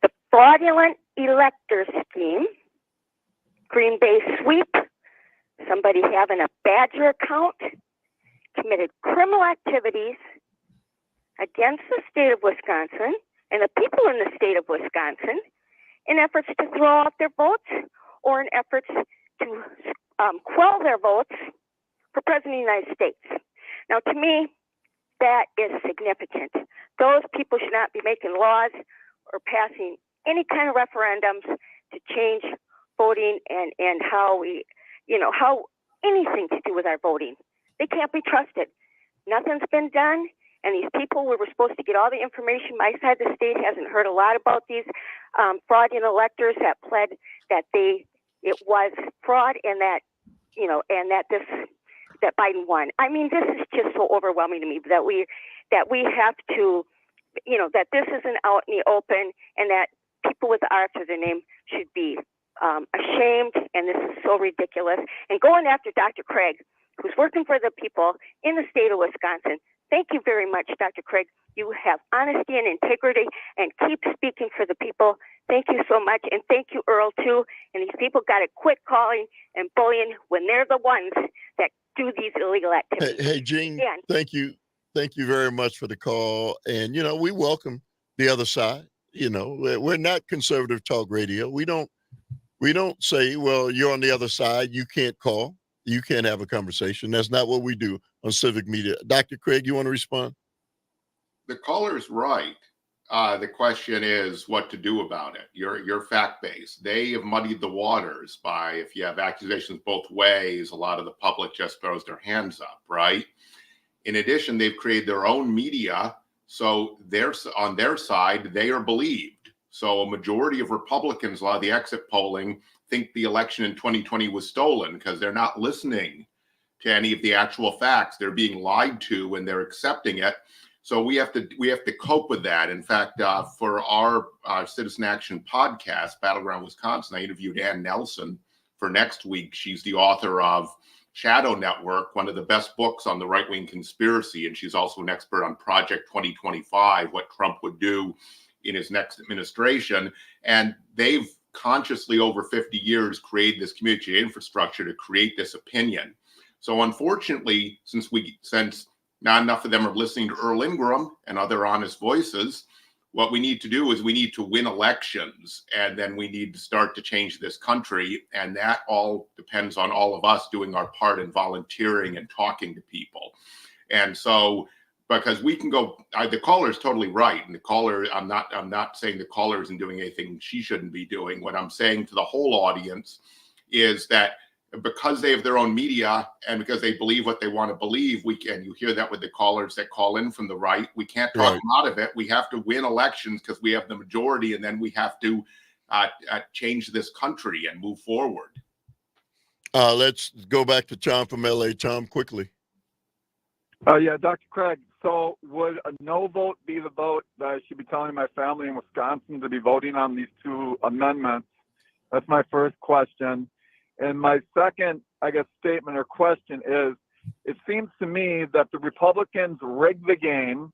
the fraudulent elector scheme, Green Bay sweep, somebody having a Badger account, committed criminal activities against the state of Wisconsin and the people in the state of Wisconsin in efforts to throw out their votes or in efforts to quell their votes for President of the United States. Now, to me, that is significant. Those people should not be making laws or passing any kind of referendums to change voting and how we, how anything to do with our voting. They can't be trusted. Nothing's been done. And these people, we were supposed to get all the information. My side of the state hasn't heard a lot about these fraudulent electors that pled that it was fraud and that, and that Biden won. I mean, this is just so overwhelming to me that we have to, that this isn't out in the open and that people with R after their name should be ashamed. And this is so ridiculous. And going after Dr. Craig, who's working for the people in the state of Wisconsin. Thank you very much, Dr. Craig. You have honesty and integrity and keep speaking for the people. Thank you so much. And thank you, Earl, too. And these people got to quit calling and bullying when they're the ones that do these illegal activities. Hey, Jean, thank you. Thank you very much for the call. And, we welcome the other side. We're not conservative talk radio. We don't say, well, you're on the other side. You can't call. You can't have a conversation. That's not what we do on civic media. Dr. Craig, you want to respond? The caller's right. The question is what to do about it. You're fact-based. They have muddied the waters by, if you have accusations both ways, a lot of the public just throws their hands up, right? In addition, they've created their own media. So on their side, they are believed. So a majority of Republicans, a lot of the exit polling, think the election in 2020 was stolen because they're not listening to any of the actual facts. They're being lied to and they're accepting it. So we have to cope with that. In fact, for our Citizen Action podcast, Battleground Wisconsin, I interviewed Ann Nelson for next week. She's the author of Shadow Network, one of the best books on the right-wing conspiracy. And she's also an expert on Project 2025, what Trump would do in his next administration. And they've consciously over 50 years created this community infrastructure to create this opinion. So unfortunately, since not enough of them are listening to Earl Ingram and other honest voices, what we need to do is we need to win elections, and then we need to start to change this country. And that all depends on all of us doing our part in volunteering and talking to people. And so, because we can go, the caller is totally right. And the caller, I'm not saying the caller isn't doing anything she shouldn't be doing. What I'm saying to the whole audience is that because they have their own media and because they believe what they want to believe, you hear that with the callers that call in from the right, we can't talk them out of it. We have to win elections because we have the majority, and then we have to change this country and move forward. Let's go back to Tom from LA. Tom, quickly. Yeah, Dr. Craig. So would a no vote be the vote that I should be telling my family in Wisconsin to be voting on these two amendments? That's my first question. And my second, statement or question is, it seems to me that the Republicans rigged the game.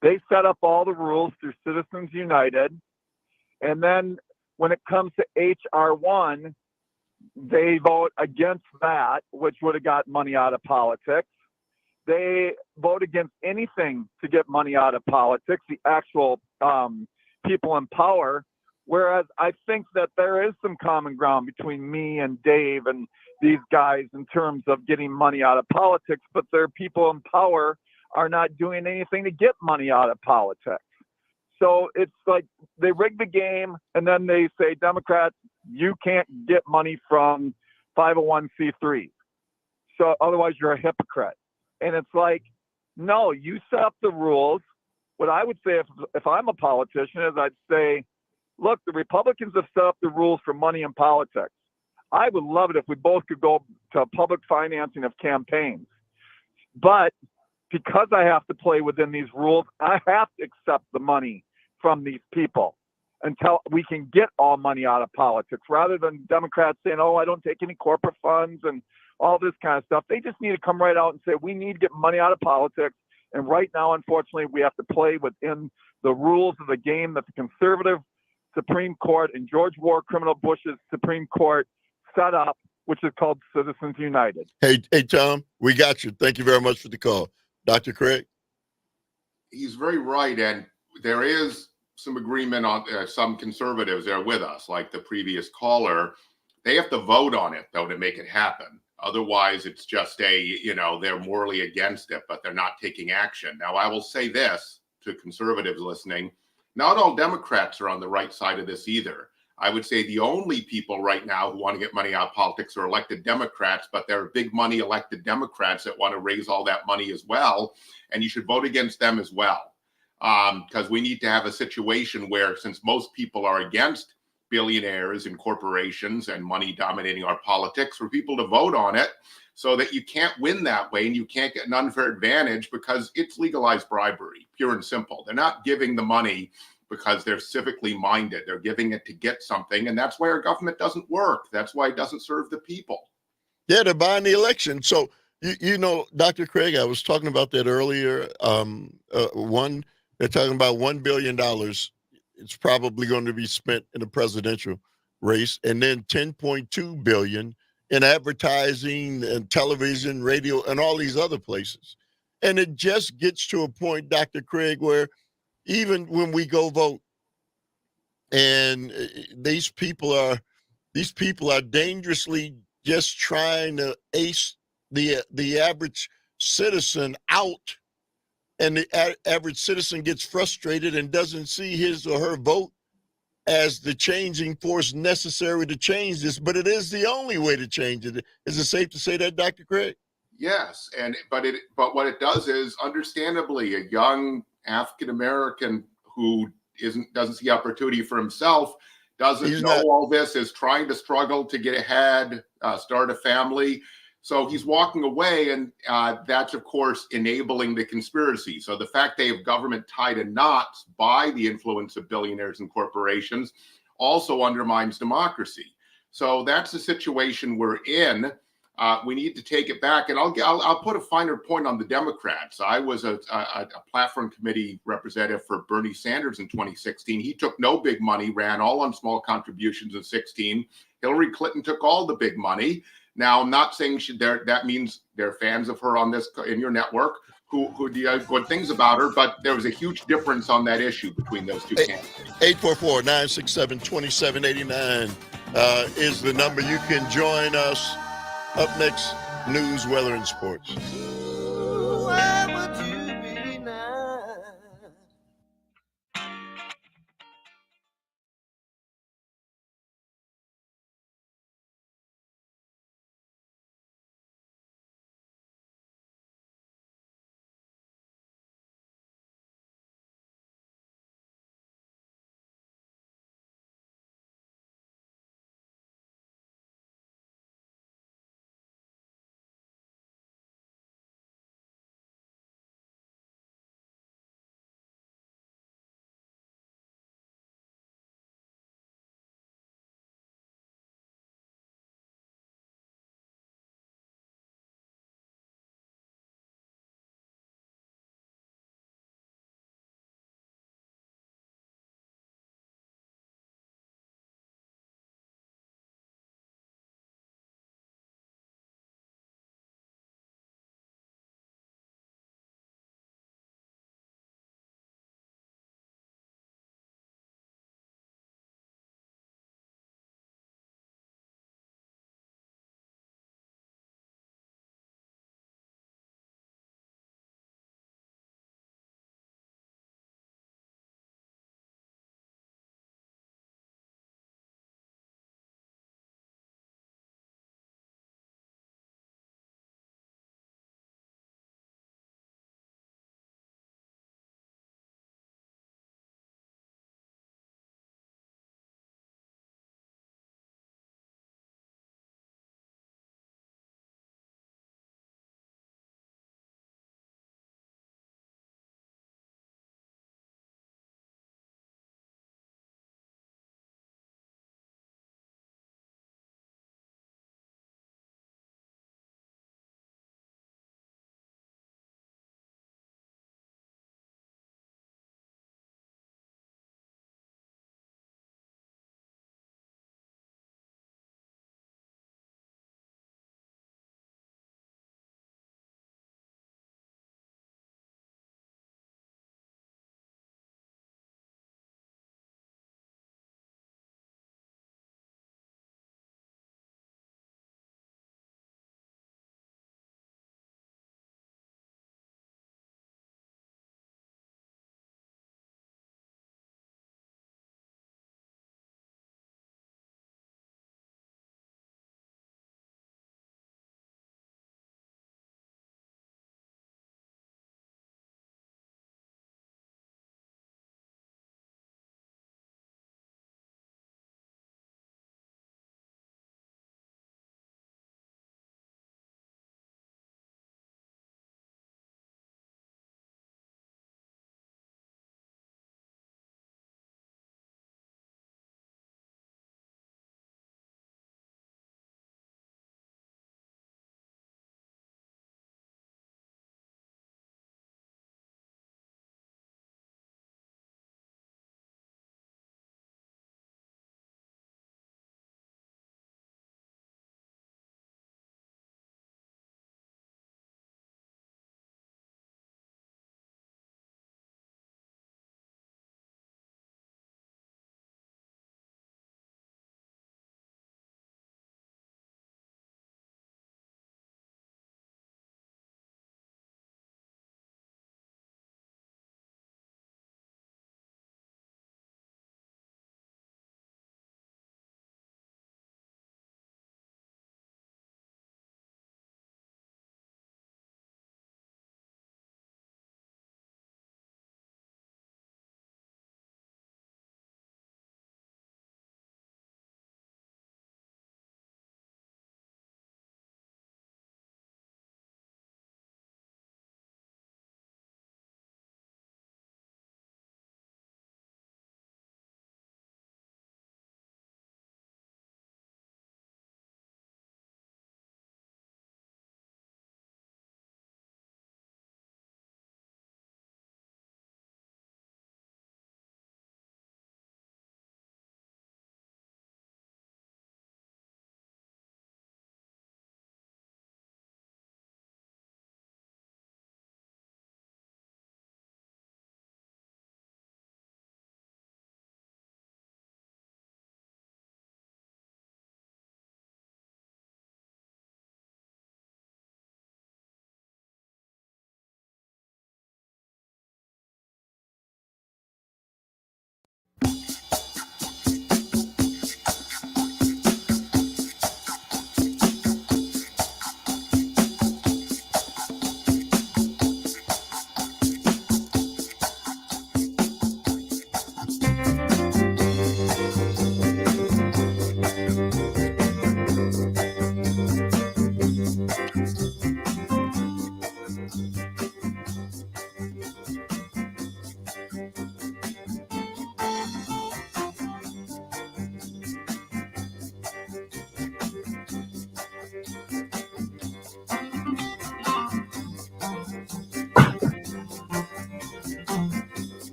They set up all the rules through Citizens United. And then when it comes to HR1, they vote against that, which would have got money out of politics. They vote against anything to get money out of politics, the actual people in power. Whereas I think that there is some common ground between me and Dave and these guys in terms of getting money out of politics, but their people in power are not doing anything to get money out of politics. So it's like they rig the game, and then they say, Democrats, you can't get money from 501c3. So otherwise you're a hypocrite. And it's like, no, you set up the rules. What I would say if I'm a politician is I'd say, look, the Republicans have set up the rules for money in politics. I would love it if we both could go to public financing of campaigns. But because I have to play within these rules, I have to accept the money from these people until we can get all money out of politics, rather than Democrats saying, oh, I don't take any corporate funds and all this kind of stuff. They just need to come right out and say, we need to get money out of politics. And right now, unfortunately, we have to play within the rules of the game that the conservative Supreme Court and George War Criminal Bush's Supreme Court set up, which is called Citizens United. Hey, Tom, we got you. Thank you very much for the call. Dr. Craig? He's very right. And there is some agreement on some conservatives that are with us, like the previous caller. They have to vote on it, though, to make it happen. Otherwise, it's just they're morally against it, but they're not taking action. Now, I will say this to conservatives listening. Not all Democrats are on the right side of this either. I would say the only people right now who want to get money out of politics are elected Democrats, but there are big money elected Democrats that want to raise all that money as well. And you should vote against them as well. Because we need to have a situation where, since most people are against billionaires and corporations and money dominating our politics, for people to vote on it so that you can't win that way and you can't get an unfair advantage because it's legalized bribery, pure and simple. They're not giving the money because they're civically minded. They're giving it to get something. And that's why our government doesn't work. That's why it doesn't serve the people. Yeah, they're buying the election. So, Dr. Craig, I was talking about that earlier. They're talking about $1 billion. It's probably going to be spent in the presidential race, and then $10.2 billion in advertising and television, radio, and all these other places. And it just gets to a point, Dr. Craig, where even when we go vote, and these people are dangerously just trying to ace the average citizen out, and the average citizen gets frustrated and doesn't see his or her vote as the changing force necessary to change this. But it is the only way to change it. Is it safe to say that, Dr. Craig? Yes, but what it does is, understandably, a young African American who doesn't see opportunity for himself, doesn't know all this, is trying to struggle to get ahead, start a family. So he's walking away, and that's, of course, enabling the conspiracy. So the fact they have government tied in knots by the influence of billionaires and corporations also undermines democracy. So that's the situation we're in. We need to take it back. And I'll put a finer point on the Democrats. I was a platform committee representative for Bernie Sanders in 2016. He took no big money, ran all on small contributions in 16. Hillary Clinton took all the big money. Now, I'm not saying that means they're fans of her on this in your network who do good things about her, but there was a huge difference on that issue between those two candidates. 844-967-2789 is the number. You can join us. Up next, news, weather, and sports.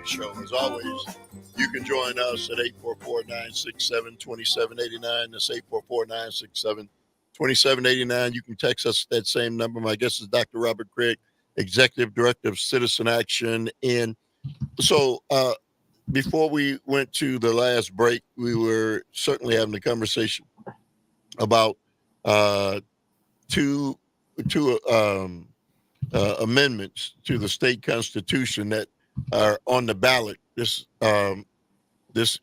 Show. As always, you can join us at 844-967-2789. That's 844-967-2789. You can text us at that same number. My guest is Dr. Robert Craig, Executive Director of Citizen Action. And so before we went to the last break, we were certainly having a conversation about two amendments to the state constitution that are on the ballot this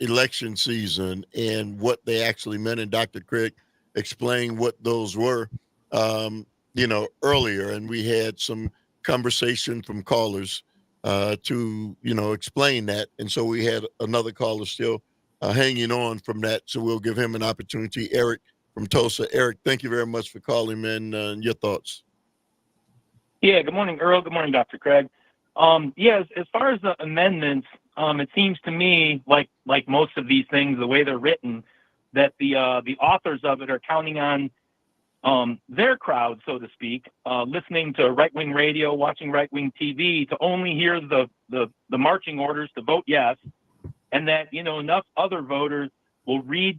election season and what they actually meant. And Dr. Craig explained what those were, earlier. And we had some conversation from callers to, explain that. And so we had another caller still hanging on from that. So we'll give him an opportunity. Eric from Tulsa. Eric, thank you very much for calling in. Your thoughts. Yeah, good morning, Earl. Good morning, Dr. Craig. As far as the amendments, it seems to me like most of these things, the way they're written, that the authors of it are counting on their crowd, so to speak, listening to right-wing radio, watching right-wing TV, to only hear the marching orders to vote yes, and that enough other voters will read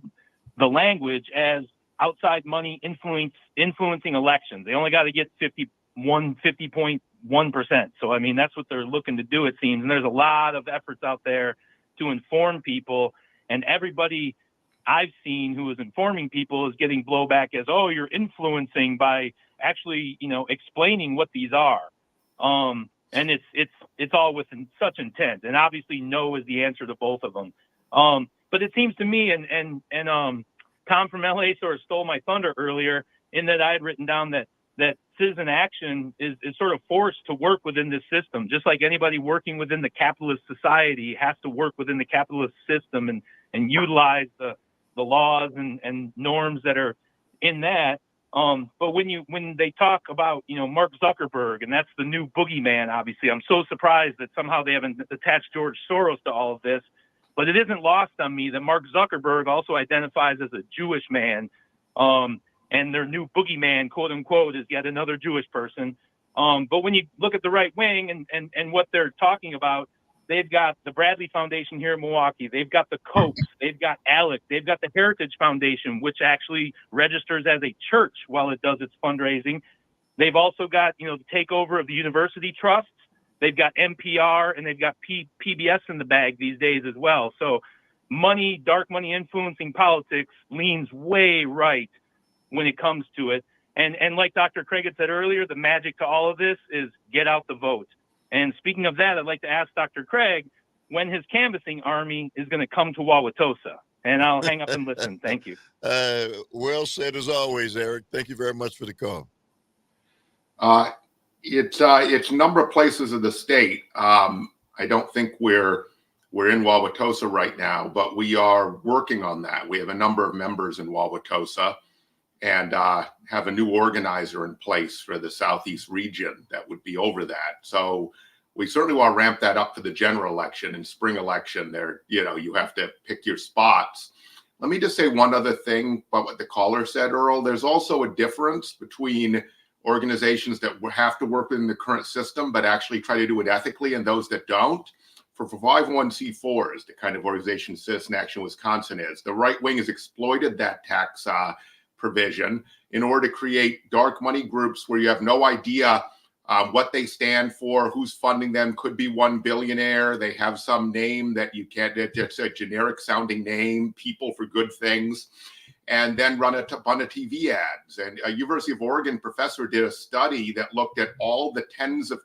the language as outside money influencing elections. They only got to get 50.1%. So, I mean, that's what they're looking to do, it seems. And there's a lot of efforts out there to inform people. And everybody I've seen who is informing people is getting blowback as, oh, you're influencing by actually, explaining what these are. And it's all with such intent. And obviously, no is the answer to both of them. But it seems to me, and Tom from LA sort of stole my thunder earlier, in that I had written down that citizen action is sort of forced to work within this system, just like anybody working within the capitalist society has to work within the capitalist system and utilize the laws and norms that are in that. But when they talk about, Mark Zuckerberg, and that's the new boogeyman, obviously, I'm so surprised that somehow they haven't attached George Soros to all of this. But it isn't lost on me that Mark Zuckerberg also identifies as a Jewish man. And their new boogeyman, quote unquote, is yet another Jewish person. But when you look at the right wing and what they're talking about, they've got the Bradley Foundation here in Milwaukee. They've got the Copes. They've got ALEC. They've got the Heritage Foundation, which actually registers as a church while it does its fundraising. They've also got, the takeover of the university trusts. They've got NPR and they've got PBS in the bag these days as well. So dark money influencing politics leans way right when it comes to it. And like Dr. Craig had said earlier, the magic to all of this is get out the vote. And speaking of that, I'd like to ask Dr. Craig when his canvassing army is going to come to Wauwatosa. And I'll hang up and listen. Thank you. Well said as always, Eric. Thank you very much for the call. It's a number of places of the state. I don't think we're in Wauwatosa right now, but we are working on that. We have a number of members in Wauwatosa and have a new organizer in place for the Southeast region that would be over that. So we certainly want to ramp that up for the general election and spring election. There, you have to pick your spots. Let me just say one other thing about what the caller said, Earl. There's also a difference between organizations that have to work within the current system, but actually try to do it ethically, and those that don't. For 501c4s, the kind of organization Citizen Action Wisconsin is, the right wing has exploited that tax provision in order to create dark money groups where you have no idea what they stand for, who's funding them. Could be one billionaire. They have some name that you can't, it's a generic sounding name, people for good things, and then run a bunch of TV ads. And a University of Oregon professor did a study that looked at all the tens of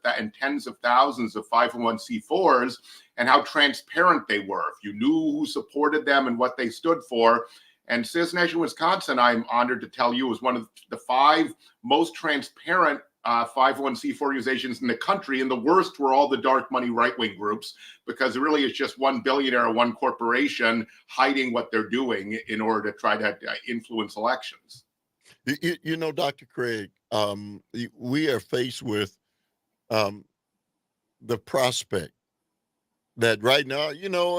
thousands of 501c4s and how transparent they were. If you knew who supported them and what they stood for. And Citizen Action Wisconsin, I'm honored to tell you, was one of the 5 most transparent 501c4 organizations in the country. And the worst were all the dark money right-wing groups, because it really is just one billionaire or one corporation hiding what they're doing in order to try to influence elections. Dr. Craig, we are faced with the prospect that right now,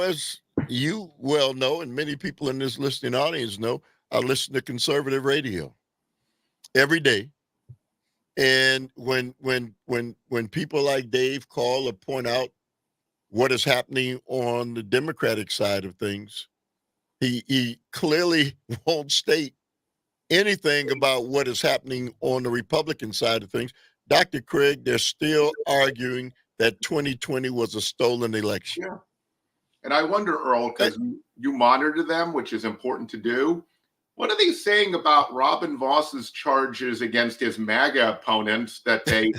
as you well know, and many people in this listening audience know, I listen to conservative radio every day. And when people like Dave call or point out what is happening on the Democratic side of things. He clearly won't state anything about what is happening on the Republican side of things. Dr. Craig, they're still arguing that 2020 was a stolen election. Yeah. And I wonder, Earl, because you monitor them, which is important to do. What are they saying about Robin Voss's charges against his MAGA opponents that they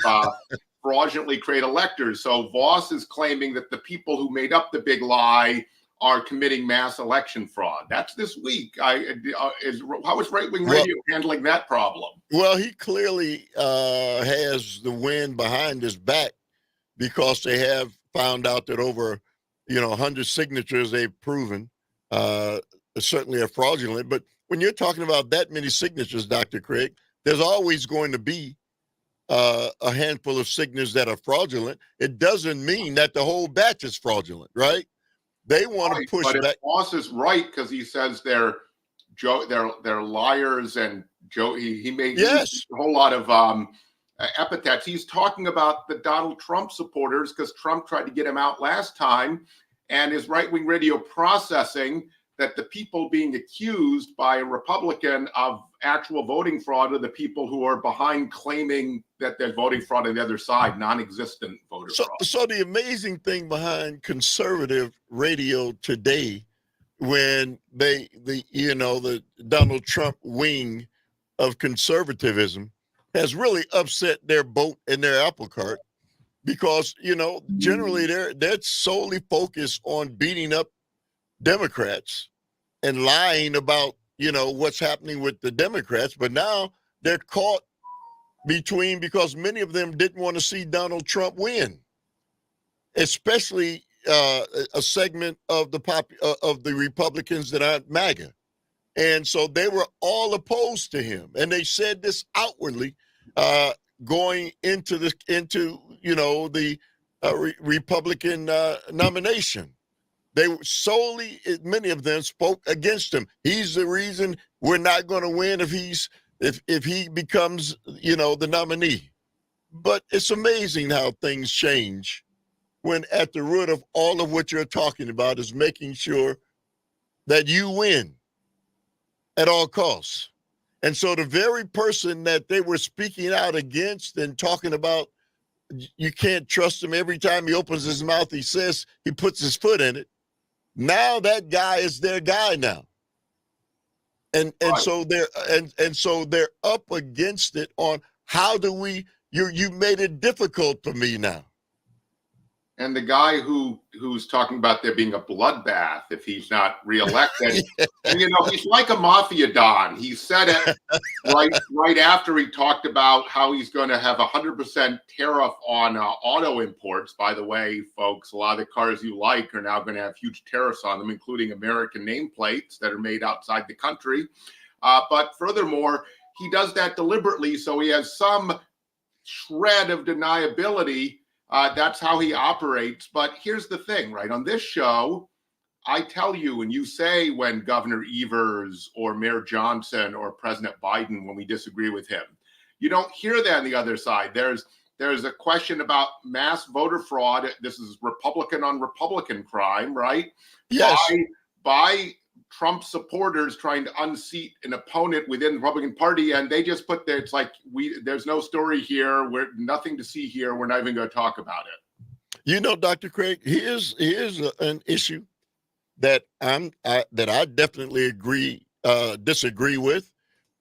fraudulently create electors? So Voss is claiming that the people who made up the big lie are committing mass election fraud. That's this week. How is right-wing radio handling that problem? Well, he clearly has the wind behind his back because they have found out that over 100 signatures they've proven certainly are fraudulent. But when you're talking about that many signatures, Dr. Craig, there's always going to be a handful of signatures that are fraudulent. It doesn't mean that the whole batch is fraudulent, right? They want to push back. But Voss is right because he says they're liars and Joe. He made a whole lot of epithets. He's talking about the Donald Trump supporters because Trump tried to get him out last time, and his right-wing radio processing that the people being accused by a Republican of actual voting fraud are the people who are behind claiming that there's voting fraud on the other side, non-existent voter fraud. So the amazing thing behind conservative radio today, when the Donald Trump wing of conservatism has really upset their boat and their apple cart, because generally they're solely focused on beating up Democrats and lying about what's happening with the Democrats, but now they're caught because many of them didn't want to see Donald Trump win, especially a segment of the Republicans that aren't MAGA, and so they were all opposed to him, and they said this outwardly going into the Republican nomination. They solely, many of them spoke against him. He's the reason we're not going to win if he becomes, the nominee. But it's amazing how things change when at the root of all of what you're talking about is making sure that you win at all costs. And so the very person that they were speaking out against and talking about, you can't trust him. Every time he opens his mouth, he puts his foot in it. Now that guy is their guy now. And so they're up against it on how do we, you made it difficult for me now. And the guy who's talking about there being a bloodbath if he's not reelected, and he's like a mafia don. He said it right after he talked about how he's going to have 100% tariff on auto imports. By the way, folks, a lot of the cars you like are now going to have huge tariffs on them, including American nameplates that are made outside the country. But furthermore, he does that deliberately, so he has some shred of deniability. That's how he operates. But here's the thing, right? On this show, I tell you, and you say when Governor Evers or Mayor Johnson or President Biden, when we disagree with him, you don't hear that on the other side. There's a question about mass voter fraud. This is Republican on Republican crime, right? Yes. By Trump supporters trying to unseat an opponent within the Republican Party, and they just put there, it's like, there's no story here, we're nothing to see here, we're not even going to talk about it. Dr. Craig, here's an issue that I definitely disagree with,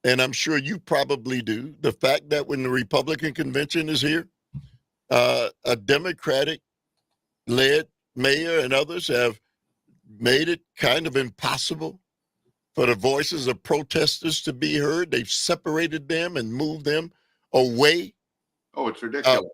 and I'm sure you probably do. The fact that when the Republican convention is here, a Democratic-led mayor and others have made it kind of impossible for the voices of protesters to be heard. They've separated them and moved them away. Oh, it's ridiculous.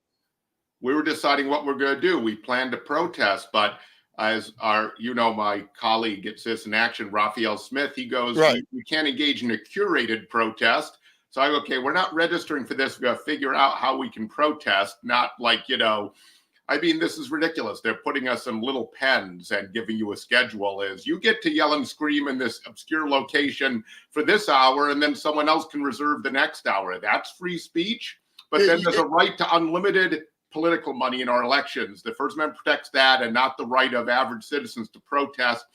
We were deciding what we're going to do. We planned to protest, but as my colleague at Citizen Action, Raphael Smith, he goes, right, we can't engage in a curated protest. So I go, okay, we're not registering for this. We got to figure out how we can protest, not like, this is ridiculous. They're putting us in little pens and giving you a schedule is you get to yell and scream in this obscure location for this hour, and then someone else can reserve the next hour. That's free speech. But then there's a right to unlimited political money in our elections. The First Amendment protects that and not the right of average citizens to protest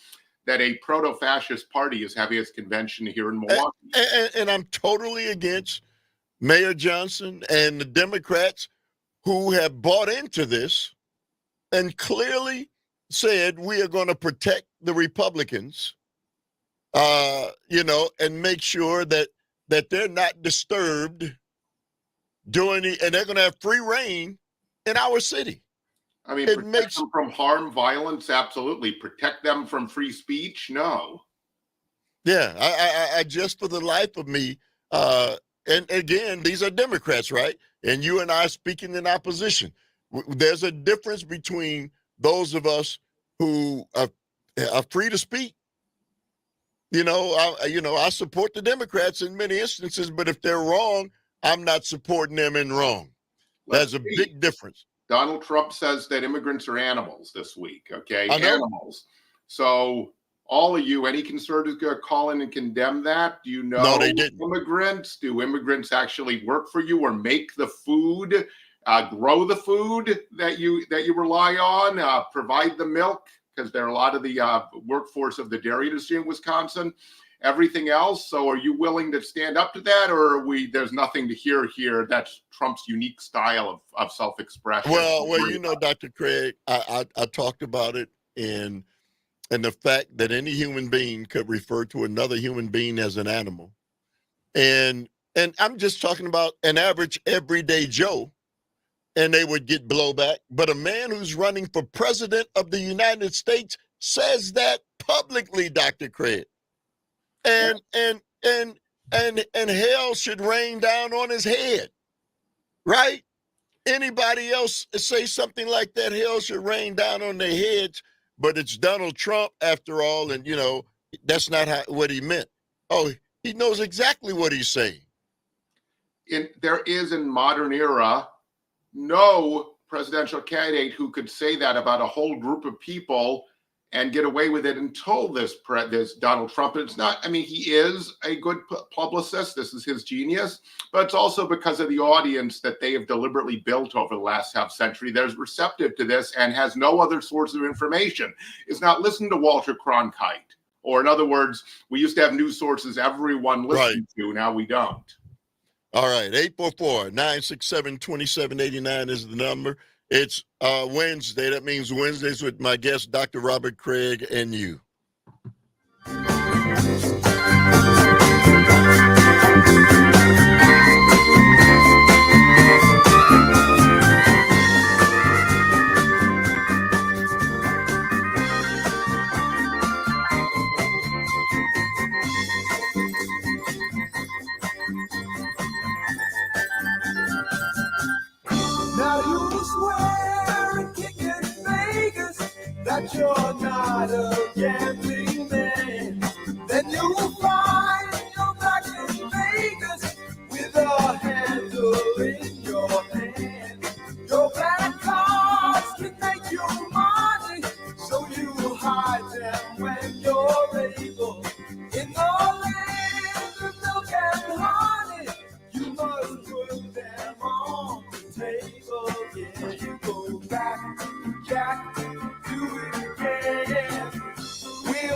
that a proto-fascist party is having its convention here in Milwaukee. And I'm totally against Mayor Johnson and the Democrats who have bought into this and clearly said we are going to protect the Republicans, and make sure that they're not disturbed and they're going to have free reign in our city. I mean, protect them from harm, violence, absolutely. Protect them from free speech, no. Yeah, I just for the life of me, and again, these are Democrats, right? And you and I speaking in opposition. There's a difference between those of us who are free to speak. I support the Democrats in many instances, but if they're wrong, I'm not supporting them in wrong. There's a big difference. Donald Trump says that immigrants are animals this week, okay? I know. Animals. So all of you, any conservatives going to call in and condemn that? Do you know No, they didn't. immigrants? Do immigrants actually work for you or make the food, grow the food that you rely on, provide the milk? Because there are a lot of the workforce of the dairy industry in Wisconsin, everything else. So are you willing to stand up to that, or there's nothing to hear here? That's Trump's unique style of self-expression. Well, Dr. Craig, I talked about it and the fact that any human being could refer to another human being as an animal. And I'm just talking about an average everyday Joe, and they would get blowback. But a man who's running for president of the United States says that publicly, Dr. Craig. And hell should rain down on his head, right? Anybody else say something like that, hell should rain down on their heads, but it's Donald Trump after all, and that's not what he meant. Oh, he knows exactly what he's saying. There is in modern era no presidential candidate who could say that about a whole group of people and get away with it until this Donald Trump. It's not, I mean, he is a good publicist. This is his genius, but it's also because of the audience that they have deliberately built over the last half century. There's receptive to this and has no other source of information. It's not listening to Walter Cronkite, or in other words, we used to have news sources everyone listened to. Now we don't. All right. 844-967-2789 is the number. It's Wednesday. That means Wednesdays with my guest, Dr. Robert Craig, and you. Now you swear and kick in Vegas that you're not a gambling man. Then you'll find you're back in Vegas with a handle in your hand. Your bad cards can make you money, so you hide them when you're able. In the land of milk and honey, you must put them on the table. Yeah, you go back, Jack, do it again. We'll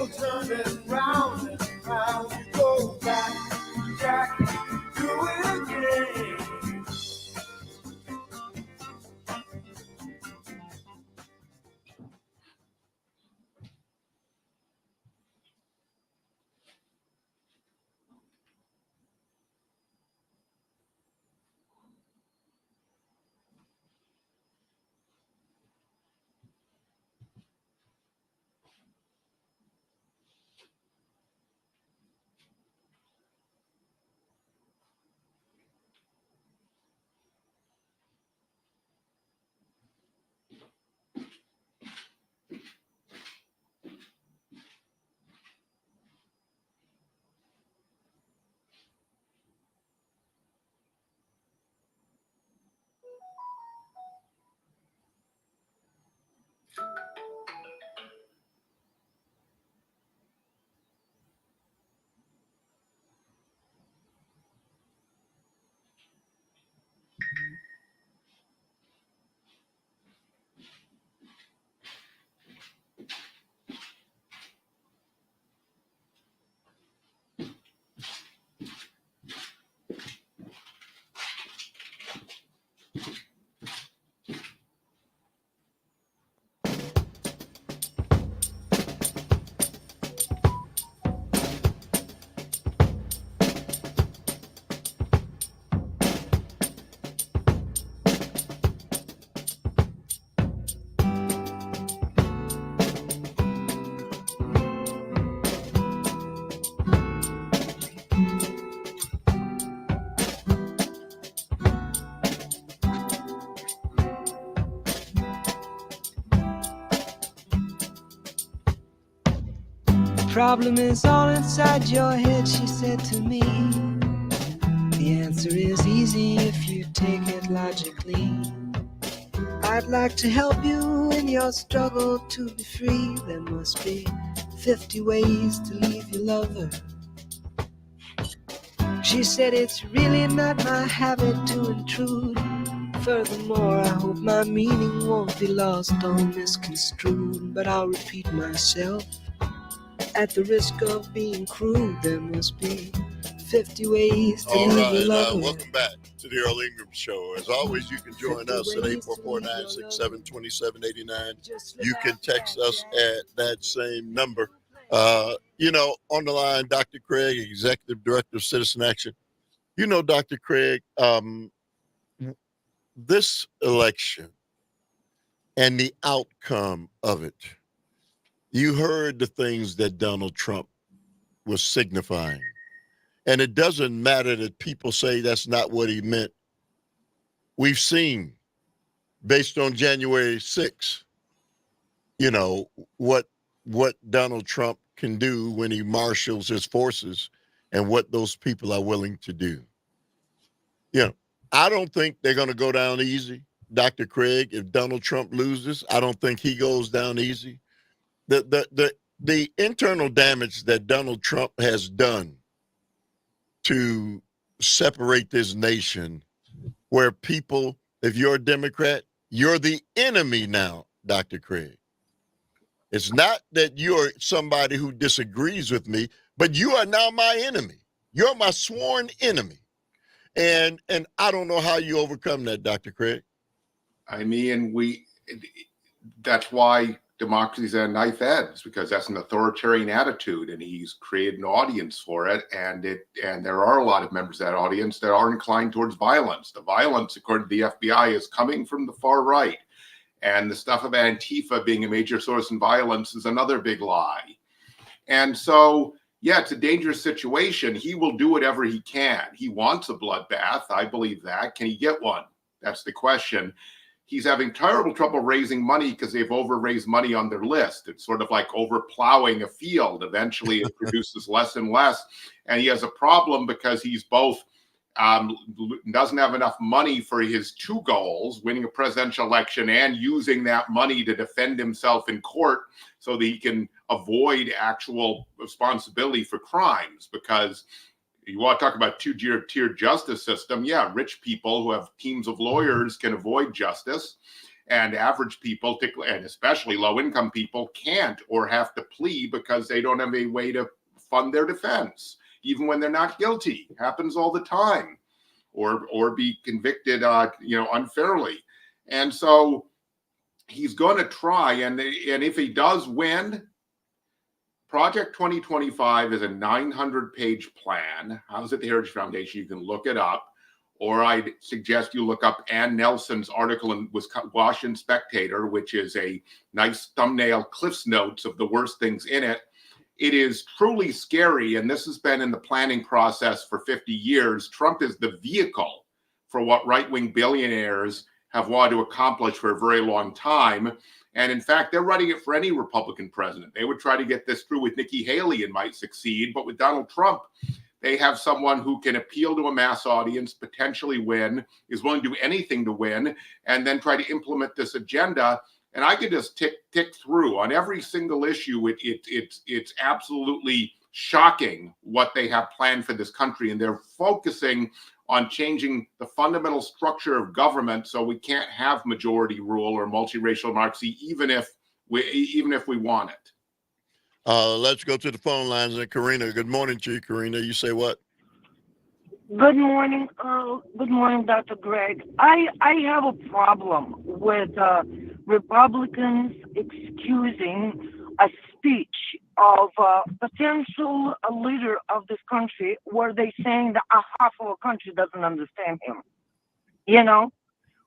problem is all inside your head, she said to me. The answer is easy if you take it logically. I'd like to help you in your struggle to be free. There must be 50 ways to leave your lover. She said it's really not my habit to intrude. Furthermore, I hope my meaning won't be lost or misconstrued. But I'll repeat myself at the risk of being crude. There must be 50 ways to All leave your right, lover. welcome back to the Earl Ingram Show. As always, you can join us at 844-967-2789. You can text us at that same number. On the line, Dr. Craig, Executive Director of Citizen Action. Dr. Craig, this election and the outcome of it, you heard the things that Donald Trump was signifying. And it doesn't matter that people say that's not what he meant. We've seen, based on January 6th, what Donald Trump can do when he marshals his forces and what those people are willing to do. I don't think they're going to go down easy, Dr. Craig. If Donald Trump loses, I don't think he goes down easy. The internal damage that Donald Trump has done to separate this nation, where people, if you're a Democrat, you're the enemy now, Dr. Craig. It's not that you're somebody who disagrees with me, but you are now my enemy. You're my sworn enemy. And I don't know how you overcome that, Dr. Craig. I mean, that's why democracy's at a knife edge, because that's an authoritarian attitude, and he's created an audience for it. And there are a lot of members of that audience that are inclined towards violence. The violence, according to the FBI, is coming from the far right. And the stuff about Antifa being a major source in violence is another big lie. And so, yeah, it's a dangerous situation. He will do whatever he can. He wants a bloodbath. I believe that. Can he get one? That's the question. He's having terrible trouble raising money because they've over-raised money on their list. It's sort of like over-plowing a field. Eventually, it produces less and less. And he has a problem because he's both doesn't have enough money for his two goals, winning a presidential election and using that money to defend himself in court so that he can avoid actual responsibility for crimes. Because you want to talk about two-tiered justice system. Yeah, rich people who have teams of lawyers can avoid justice, and average people, and especially low-income people, can't or have to plea because they don't have a way to fund their defense, even when they're not guilty. It happens all the time, or be convicted, unfairly. And so he's going to try, and if he does win, Project 2025 is a 900-page plan. How's it, the Heritage Foundation? You can look it up, or I'd suggest you look up Ann Nelson's article in Washington Spectator, which is a nice thumbnail Cliff's Notes of the worst things in it. It is truly scary, and this has been in the planning process for 50 years. Trump is the vehicle for what right-wing billionaires have wanted to accomplish for a very long time. And in fact, they're running it for any Republican president. They would try to get this through with Nikki Haley and might succeed. But with Donald Trump, they have someone who can appeal to a mass audience, potentially win, is willing to do anything to win, and then try to implement this agenda. And I could just tick through on every single issue. It's absolutely shocking what they have planned for this country. And they're focusing on changing the fundamental structure of government so we can't have majority rule or multiracial democracy, even if we want it. Let's go to the phone lines. And Karina, good morning to you, Karina. You say what? Good morning, Earl. Good morning, Dr. Greg. I have a problem with Republicans excusing a speech of a potential leader of this country where they saying that a half of a country doesn't understand him.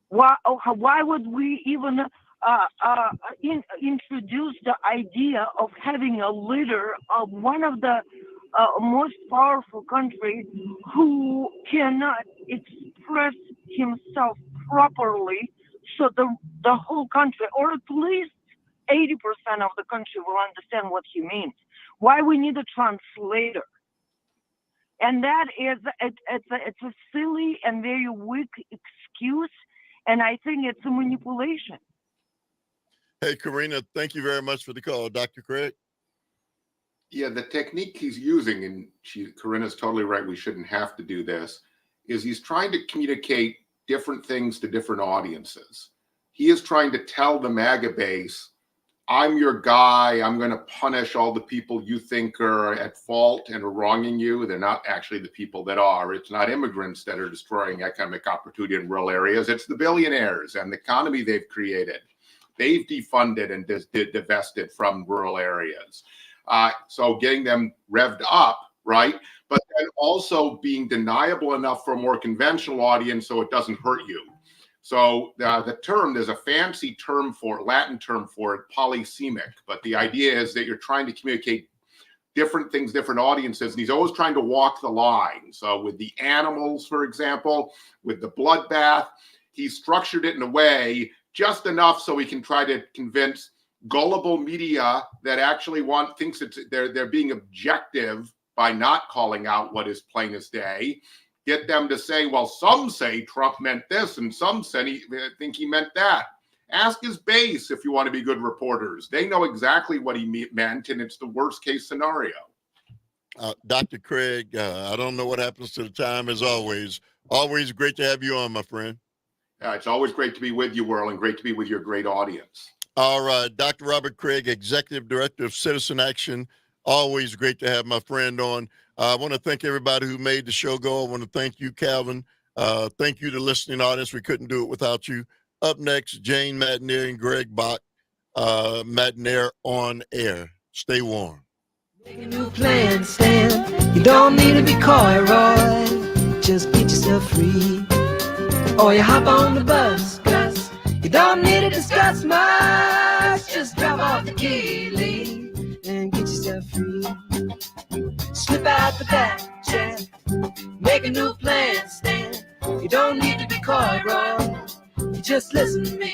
Why would we even introduce the idea of having a leader of one of the most powerful country who cannot express himself properly, so the whole country, or at least 80% of the country, will understand what he means? Why we need a translator? And that is, it's a silly and very weak excuse, and I think it's a manipulation. Hey, Karina, thank you very much for the call. Dr. Craig? Yeah, the technique he's using, and Corinna's totally right, we shouldn't have to do this, is he's trying to communicate different things to different audiences. He is trying to tell the MAGA base, I'm your guy. I'm going to punish all the people you think are at fault and are wronging you. They're not actually the people that are. It's not immigrants that are destroying economic opportunity in rural areas. It's the billionaires and the economy they've created. They've defunded and divested from rural areas. So getting them revved up, right? But then also being deniable enough for a more conventional audience so it doesn't hurt you. So the term, there's a fancy term for it, Latin term for it, polysemic. But the idea is that you're trying to communicate different things, different audiences. And he's always trying to walk the line. So with the animals, for example, with the bloodbath, he's structured it in a way just enough so he can try to convince gullible media that actually thinks they're being objective by not calling out what is plain as day. Get them to say, well, some say Trump meant this and some think he meant that. Ask his base if you want to be good reporters. They know exactly what he meant, and it's the worst case scenario. Dr. Craig, I don't know what happens to the time as always. Always great to have you on, my friend. It's always great to be with you, Earl, and great to be with your great audience. All right, Dr. Robert Craig, Executive Director of Citizen Action. Always great to have my friend on. I want to thank everybody who made the show go. I want to thank you, Calvin. Thank you to the listening audience. We couldn't do it without you. Up next, Jane Madnier and Greg Bach. Madnier on air. Stay warm. Make a new plan, Stan. You don't need to be coy, Roy. Just get yourself free. Or you hop on the bus, Gus. You don't need to discuss much. Just drop off the key, Lee, and get yourself free. Slip out the back, Jack. Make a new plan, Stan. You don't need to be coy, Roy. You just listen to me.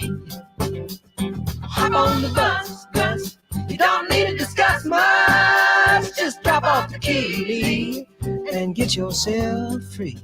Hop on the bus, Gus. You don't need to discuss much. Just drop off the key and get yourself free.